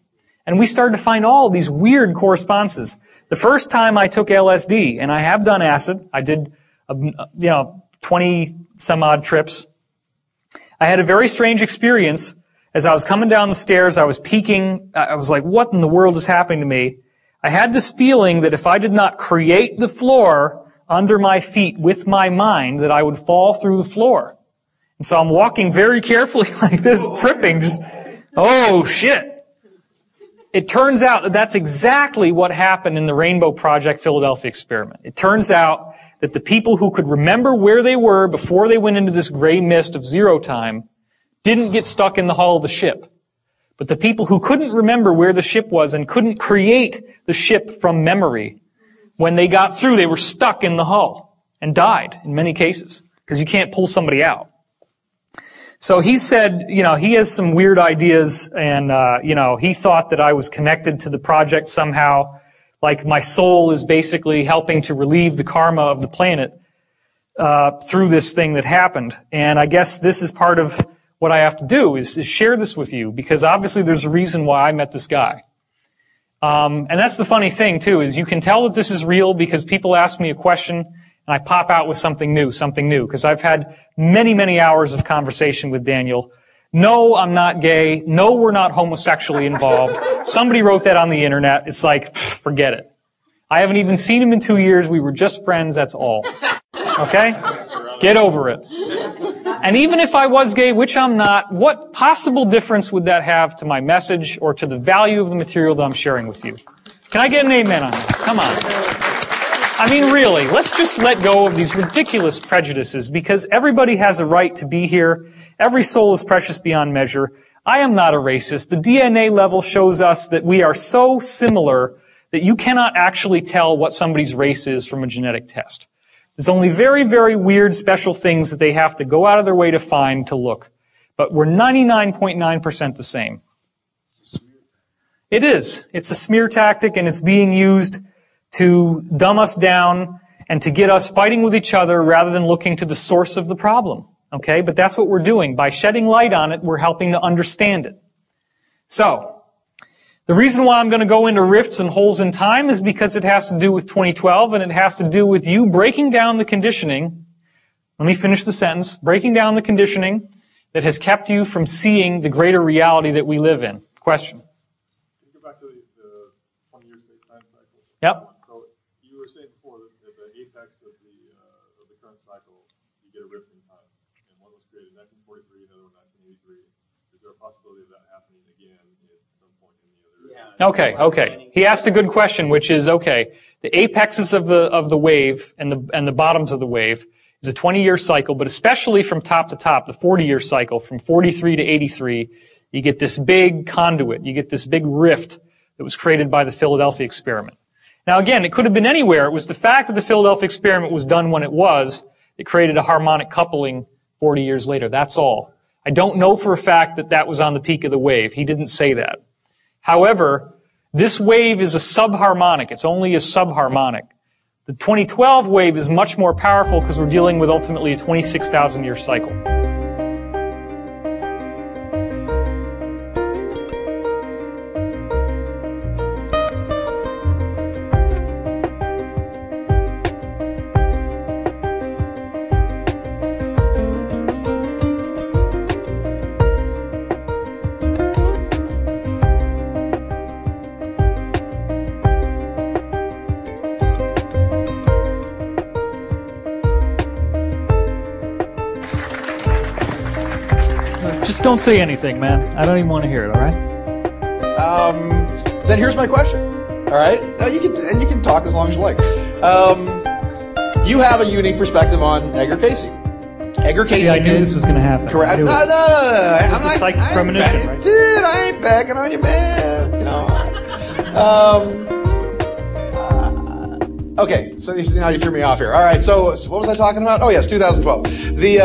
And we started to find all these weird correspondences. The first time I took LSD, and I have done acid, I did, 20 some odd trips. I had a very strange experience. As I was coming down the stairs, I was peeking. I was like, what in the world is happening to me? I had this feeling that if I did not create the floor under my feet with my mind, that I would fall through the floor. And so I'm walking very carefully like this, tripping, just, oh shit. It turns out that that's exactly what happened in the Rainbow Project Philadelphia experiment. It turns out that the people who could remember where they were before they went into this gray mist of zero time didn't get stuck in the hull of the ship. But the people who couldn't remember where the ship was and couldn't create the ship from memory, when they got through, they were stuck in the hull and died in many cases because you can't pull somebody out. So he said, he has some weird ideas, and, he thought that I was connected to the project somehow, like my soul is basically helping to relieve the karma of the planet through this thing that happened. And I guess this is part of what I have to do, is share this with you, because obviously there's a reason why I met this guy. And that's the funny thing, too, is you can tell that this is real because people ask me a question, and I pop out with something new, because I've had many, many hours of conversation with Daniel. No, I'm not gay. No, we're not homosexually involved. Somebody wrote that on the internet. It's like, forget it. I haven't even seen him in 2 years. We were just friends, that's all. Okay? Get over it. And even if I was gay, which I'm not, what possible difference would that have to my message or to the value of the material that I'm sharing with you? Can I get an amen on that? Come on. I mean, really, let's just let go of these ridiculous prejudices, because everybody has a right to be here. Every soul is precious beyond measure. I am not a racist. The DNA level shows us that we are so similar that you cannot actually tell what somebody's race is from a genetic test. There's only very, very weird special things that they have to go out of their way to find to look. But we're 99.9% the same. It is. It's a smear tactic, and it's being used to dumb us down and to get us fighting with each other rather than looking to the source of the problem. Okay? But that's what we're doing. By shedding light on it, we're helping to understand it. So, the reason why I'm going to go into rifts and holes in time is because it has to do with 2012, and it has to do with you breaking down the conditioning. Let me finish the sentence. Breaking down the conditioning that has kept you from seeing the greater reality that we live in. Question? Can you go back to the 20-year space-time cycle? Yep. You were saying before that at the apex of the current cycle, you get a rift in time, and one was created in 1943, another one in 1983. Is there a possibility of that happening again at some point in the other? Okay. He asked a good question, which is, the apexes of the wave and the bottoms of the wave is a 20-year cycle, but especially from top to top, the 40-year cycle, from 43 to 83, you get this big conduit, you get this big rift that was created by the Philadelphia experiment. Now again, it could have been anywhere. It was the fact that the Philadelphia experiment was done when it was that created a harmonic coupling 40 years later. That's all. I don't know for a fact that that was on the peak of the wave. He didn't say that. However, this wave is a subharmonic. It's only a subharmonic. The 2012 wave is much more powerful because we're dealing with ultimately a 26,000-year cycle. Just don't say anything, man. I don't even want to hear it, all right? Then here's my question. All right? You can talk as long as you like. You have a unique perspective on Edgar Casey. Edgar Casey I knew this was going to happen. Correct. No. It's the psychic premonition, right? Dude, I ain't backing on you, man. You know. Okay, so now you threw me off here. All right, so what was I talking about? Oh, yes, 2012. The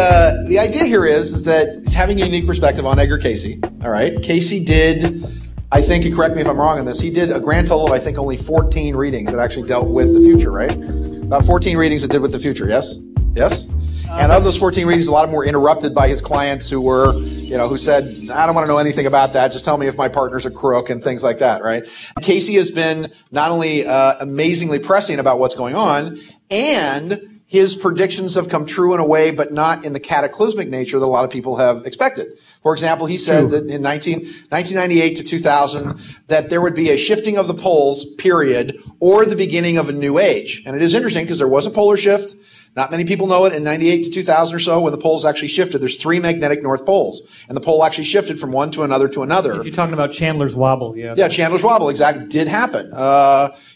idea here is that it's having a unique perspective on Edgar Casey. All right, Casey did, I think, and correct me if I'm wrong on this, he did a grand total of, I think, only 14 readings that actually dealt with the future, right? About 14 readings that did with the future, yes? Yes? And of those 14 readings, a lot of them were interrupted by his clients who were, who said, I don't want to know anything about that. Just tell me if my partner's a crook and things like that, right? Casey has been not only amazingly prescient about what's going on, and his predictions have come true in a way, but not in the cataclysmic nature that a lot of people have expected. For example, he said that in 1998 to 2000, that there would be a shifting of the poles, period, or the beginning of a new age. And it is interesting because there was a polar shift. Not many people know it. In 98 to 2000 or so, when the poles actually shifted, there's 3 magnetic north poles. And the pole actually shifted from one to another to another. If you're talking about Chandler's wobble, yeah. Yeah, Chandler's wobble, exactly, did happen.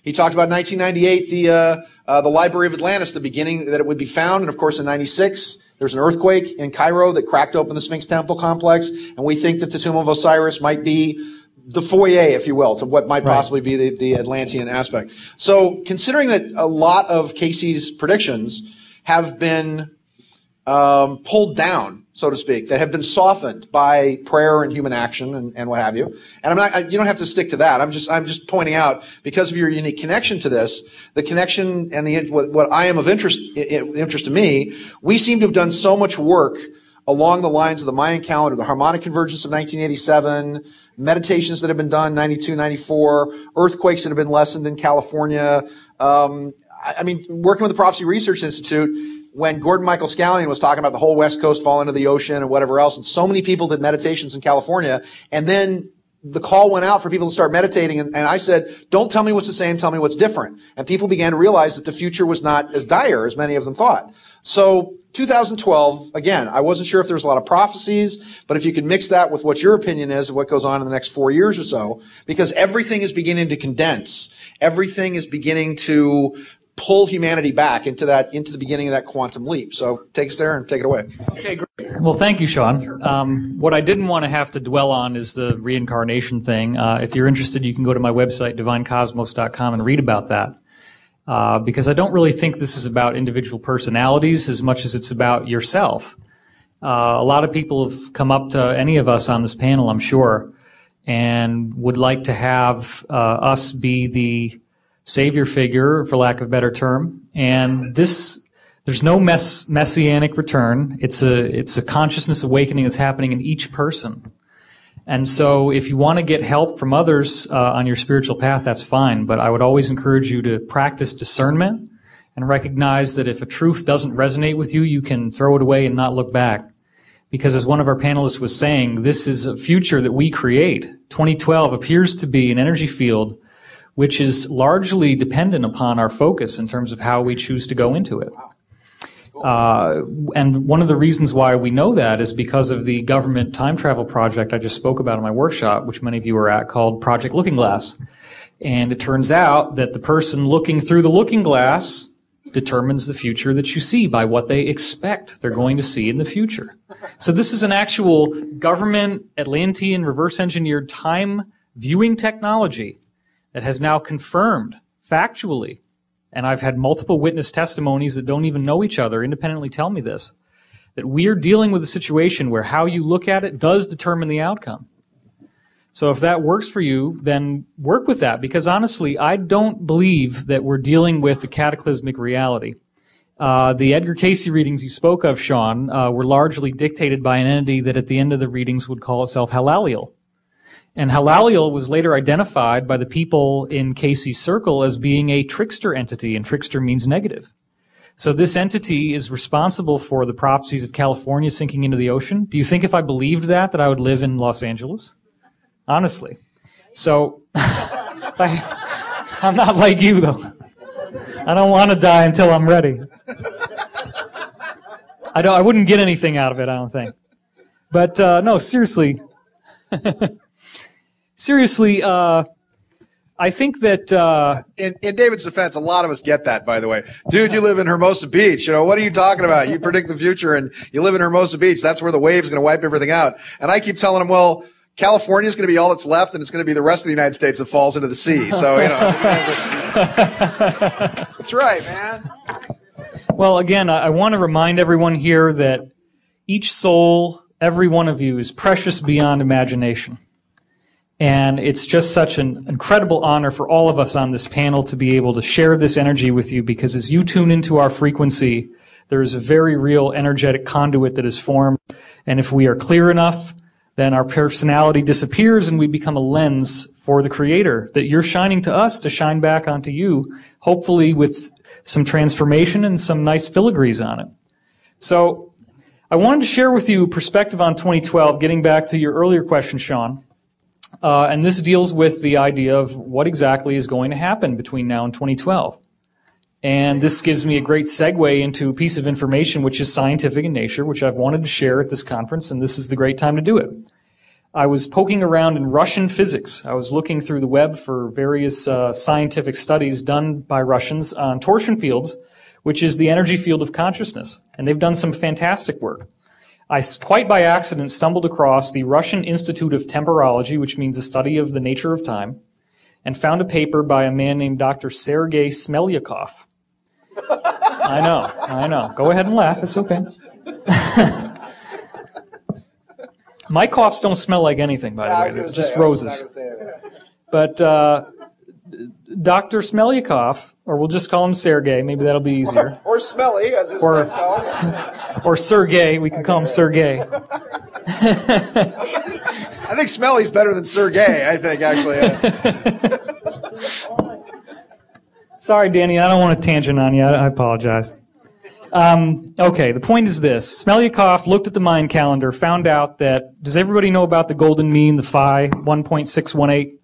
He talked about 1998, the Library of Atlantis, the beginning that it would be found. And of course, in 96, there was an earthquake in Cairo that cracked open the Sphinx Temple complex. And we think that the Tomb of Osiris might be the foyer, if you will, to what might possibly be the Atlantean aspect. So considering that a lot of Casey's predictions have been pulled down, so to speak, that have been softened by prayer and human action and what have you. And you don't have to stick to that. I'm just pointing out, because of your unique connection to this, the connection and what I am of interest to me, we seem to have done so much work along the lines of the Mayan calendar, the harmonic convergence of 1987, meditations that have been done 92, 94, earthquakes that have been lessened in California. Working with the Prophecy Research Institute, when Gordon Michael Scallion was talking about the whole West Coast falling into the ocean and whatever else, and so many people did meditations in California, and then the call went out for people to start meditating, and I said, don't tell me what's the same, tell me what's different. And people began to realize that the future was not as dire as many of them thought. So 2012, again, I wasn't sure if there was a lot of prophecies, but if you could mix that with what your opinion is of what goes on in the next 4 years or so, because everything is beginning to condense. Everything is beginning to pull humanity back into the beginning of that quantum leap. So take us there and take it away. Okay, great. Well, thank you, Sean. What I didn't want to have to dwell on is the reincarnation thing. If you're interested, you can go to my website, divinecosmos.com, and read about that. Because I don't really think this is about individual personalities as much as it's about yourself. A lot of people have come up to any of us on this panel, I'm sure, and would like to have us be the savior figure, for lack of a better term. And there's no messianic return. It's a consciousness awakening that's happening in each person. And so if you want to get help from others on your spiritual path, that's fine. But I would always encourage you to practice discernment and recognize that if a truth doesn't resonate with you, you can throw it away and not look back. Because as one of our panelists was saying, this is a future that we create. 2012 appears to be an energy field which is largely dependent upon our focus in terms of how we choose to go into it. And one of the reasons why we know that is because of the government time travel project I just spoke about in my workshop, which many of you were at, called Project Looking Glass. And it turns out that the person looking through the looking glass determines the future that you see by what they expect they're going to see in the future. So this is an actual government Atlantean reverse engineered time viewing technology that has now confirmed factually, and I've had multiple witness testimonies that don't even know each other independently tell me this, that we're dealing with a situation where how you look at it does determine the outcome. So if that works for you, then work with that, because honestly, I don't believe that we're dealing with the cataclysmic reality. The Edgar Cayce readings you spoke of, Sean, were largely dictated by an entity that at the end of the readings would call itself Halaliel. And Halaliel was later identified by the people in Cayce's circle as being a trickster entity, and trickster means negative. So this entity is responsible for the prophecies of California sinking into the ocean. Do you think if I believed that I would live in Los Angeles? Honestly. So, I'm not like you, though. I don't want to die until I'm ready. I wouldn't get anything out of it, I don't think. But, no, seriously. Seriously, I think that... In David's defense, a lot of us get that, by the way. Dude, you live in Hermosa Beach. What are you talking about? You predict the future and you live in Hermosa Beach. That's where the wave's going to wipe everything out. And I keep telling him, well, California is going to be all that's left, and it's going to be the rest of the United States that falls into the sea. So, That's right, man. Well, again, I want to remind everyone here that each soul, every one of you, is precious beyond imagination. And it's just such an incredible honor for all of us on this panel to be able to share this energy with you, because as you tune into our frequency, there is a very real energetic conduit that is formed. And if we are clear enough, then our personality disappears and we become a lens for the Creator that you're shining to us to shine back onto you, hopefully with some transformation and some nice filigrees on it. So I wanted to share with you perspective on 2012, getting back to your earlier question, Sean. And this deals with the idea of what exactly is going to happen between now and 2012. And this gives me a great segue into a piece of information which is scientific in nature, which I've wanted to share at this conference, and this is the great time to do it. I was poking around in Russian physics. I was looking through the web for various scientific studies done by Russians on torsion fields, which is the energy field of consciousness. And they've done some fantastic work. I, quite by accident, stumbled across the Russian Institute of Temporology, which means the study of the nature of time, and found a paper by a man named Dr. Sergei Smelyakov. I know. Go ahead and laugh. It's okay. My coughs don't smell like anything, by the way. They're just roses. But Dr. Smelyakov, or we'll just call him Sergei, maybe that'll be easier. Or Smelly, as his friends call him. Or Sergei, we can call him Sergei. I think Smelly's better than Sergei, I think, actually. Sorry, Danny, I don't want to tangent on you. I apologize. Okay, the point is this. Smelyakov looked at the Mayan calendar, found out that, does everybody know about the golden mean, the phi, 1.618?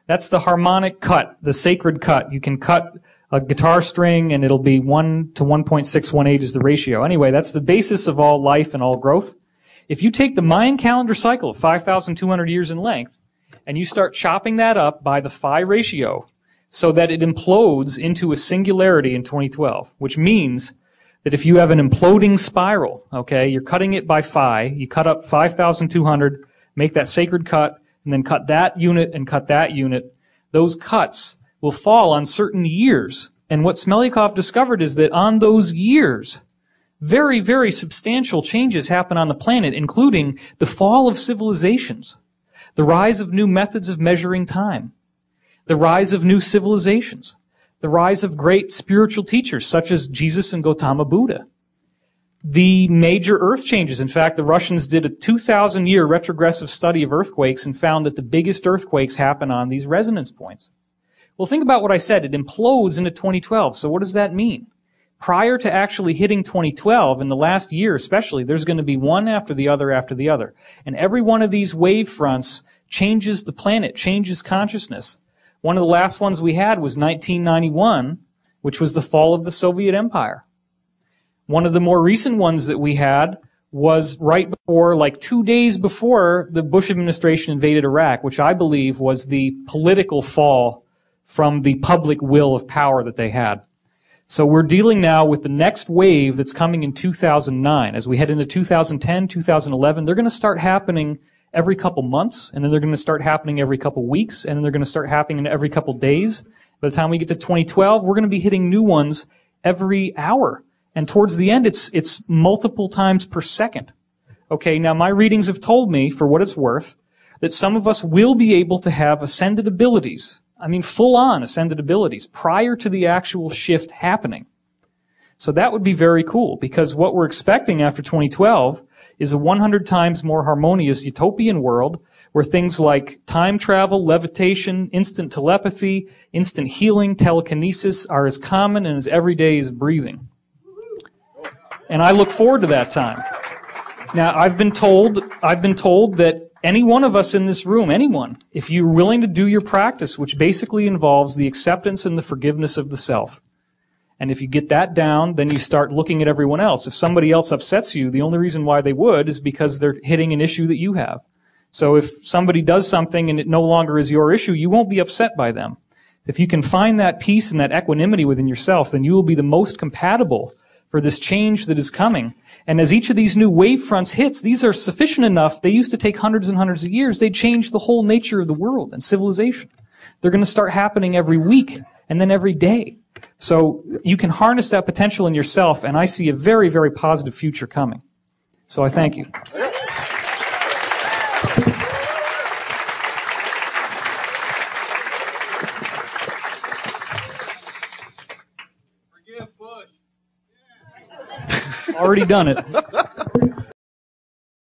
That's the harmonic cut, the sacred cut. You can cut a guitar string and it'll be 1 to 1.618 is the ratio. Anyway, that's the basis of all life and all growth. If you take the Mayan calendar cycle of 5,200 years in length and you start chopping that up by the phi ratio so that it implodes into a singularity in 2012, which means that if you have an imploding spiral, okay, you're cutting it by phi, you cut up 5,200, make that sacred cut, and then cut that unit and cut that unit, those cuts will fall on certain years. And what Smelyakov discovered is that on those years, very, very substantial changes happen on the planet, including the fall of civilizations, the rise of new methods of measuring time, the rise of new civilizations, the rise of great spiritual teachers such as Jesus and Gautama Buddha, the major earth changes. In fact, the Russians did a 2,000-year retrogressive study of earthquakes and found that the biggest earthquakes happen on these resonance points. Well, think about what I said. It implodes into 2012. So what does that mean? Prior to actually hitting 2012, in the last year especially, there's going to be one after the other after the other. And every one of these wave fronts changes the planet, changes consciousness. One of the last ones we had was 1991, which was the fall of the Soviet Empire. One of the more recent ones that we had was right before, like 2 days before the Bush administration invaded Iraq, which I believe was the political fall from the public will of power that they had. So we're dealing now with the next wave that's coming in 2009. As we head into 2010, 2011, they're going to start happening every couple months, and then they're going to start happening every couple weeks, and then they're going to start happening every couple days. By the time we get to 2012, we're going to be hitting new ones every hour. And towards the end, it's multiple times per second. Okay, now my readings have told me, for what it's worth, that some of us will be able to have ascended abilities. I mean, full-on ascended abilities prior to the actual shift happening. So that would be very cool, because what we're expecting after 2012 is a 100 times more harmonious utopian world where things like time travel, levitation, instant telepathy, instant healing, telekinesis are as common and as everyday as breathing. And I look forward to that time. Now, I've been told that any one of us in this room, anyone, if you're willing to do your practice, which basically involves the acceptance and the forgiveness of the self, and if you get that down, then you start looking at everyone else. If somebody else upsets you, the only reason why they would is because they're hitting an issue that you have. So if somebody does something and it no longer is your issue, you won't be upset by them. If you can find that peace and that equanimity within yourself, then you will be the most compatible for this change that is coming. And as each of these new wave fronts hits, these are sufficient enough. They used to take hundreds and hundreds of years. They change the whole nature of the world and civilization. They're going to start happening every week and then every day. So you can harness that potential in yourself, and I see a very, very positive future coming. So I thank you. Forgive Bush. Already done it.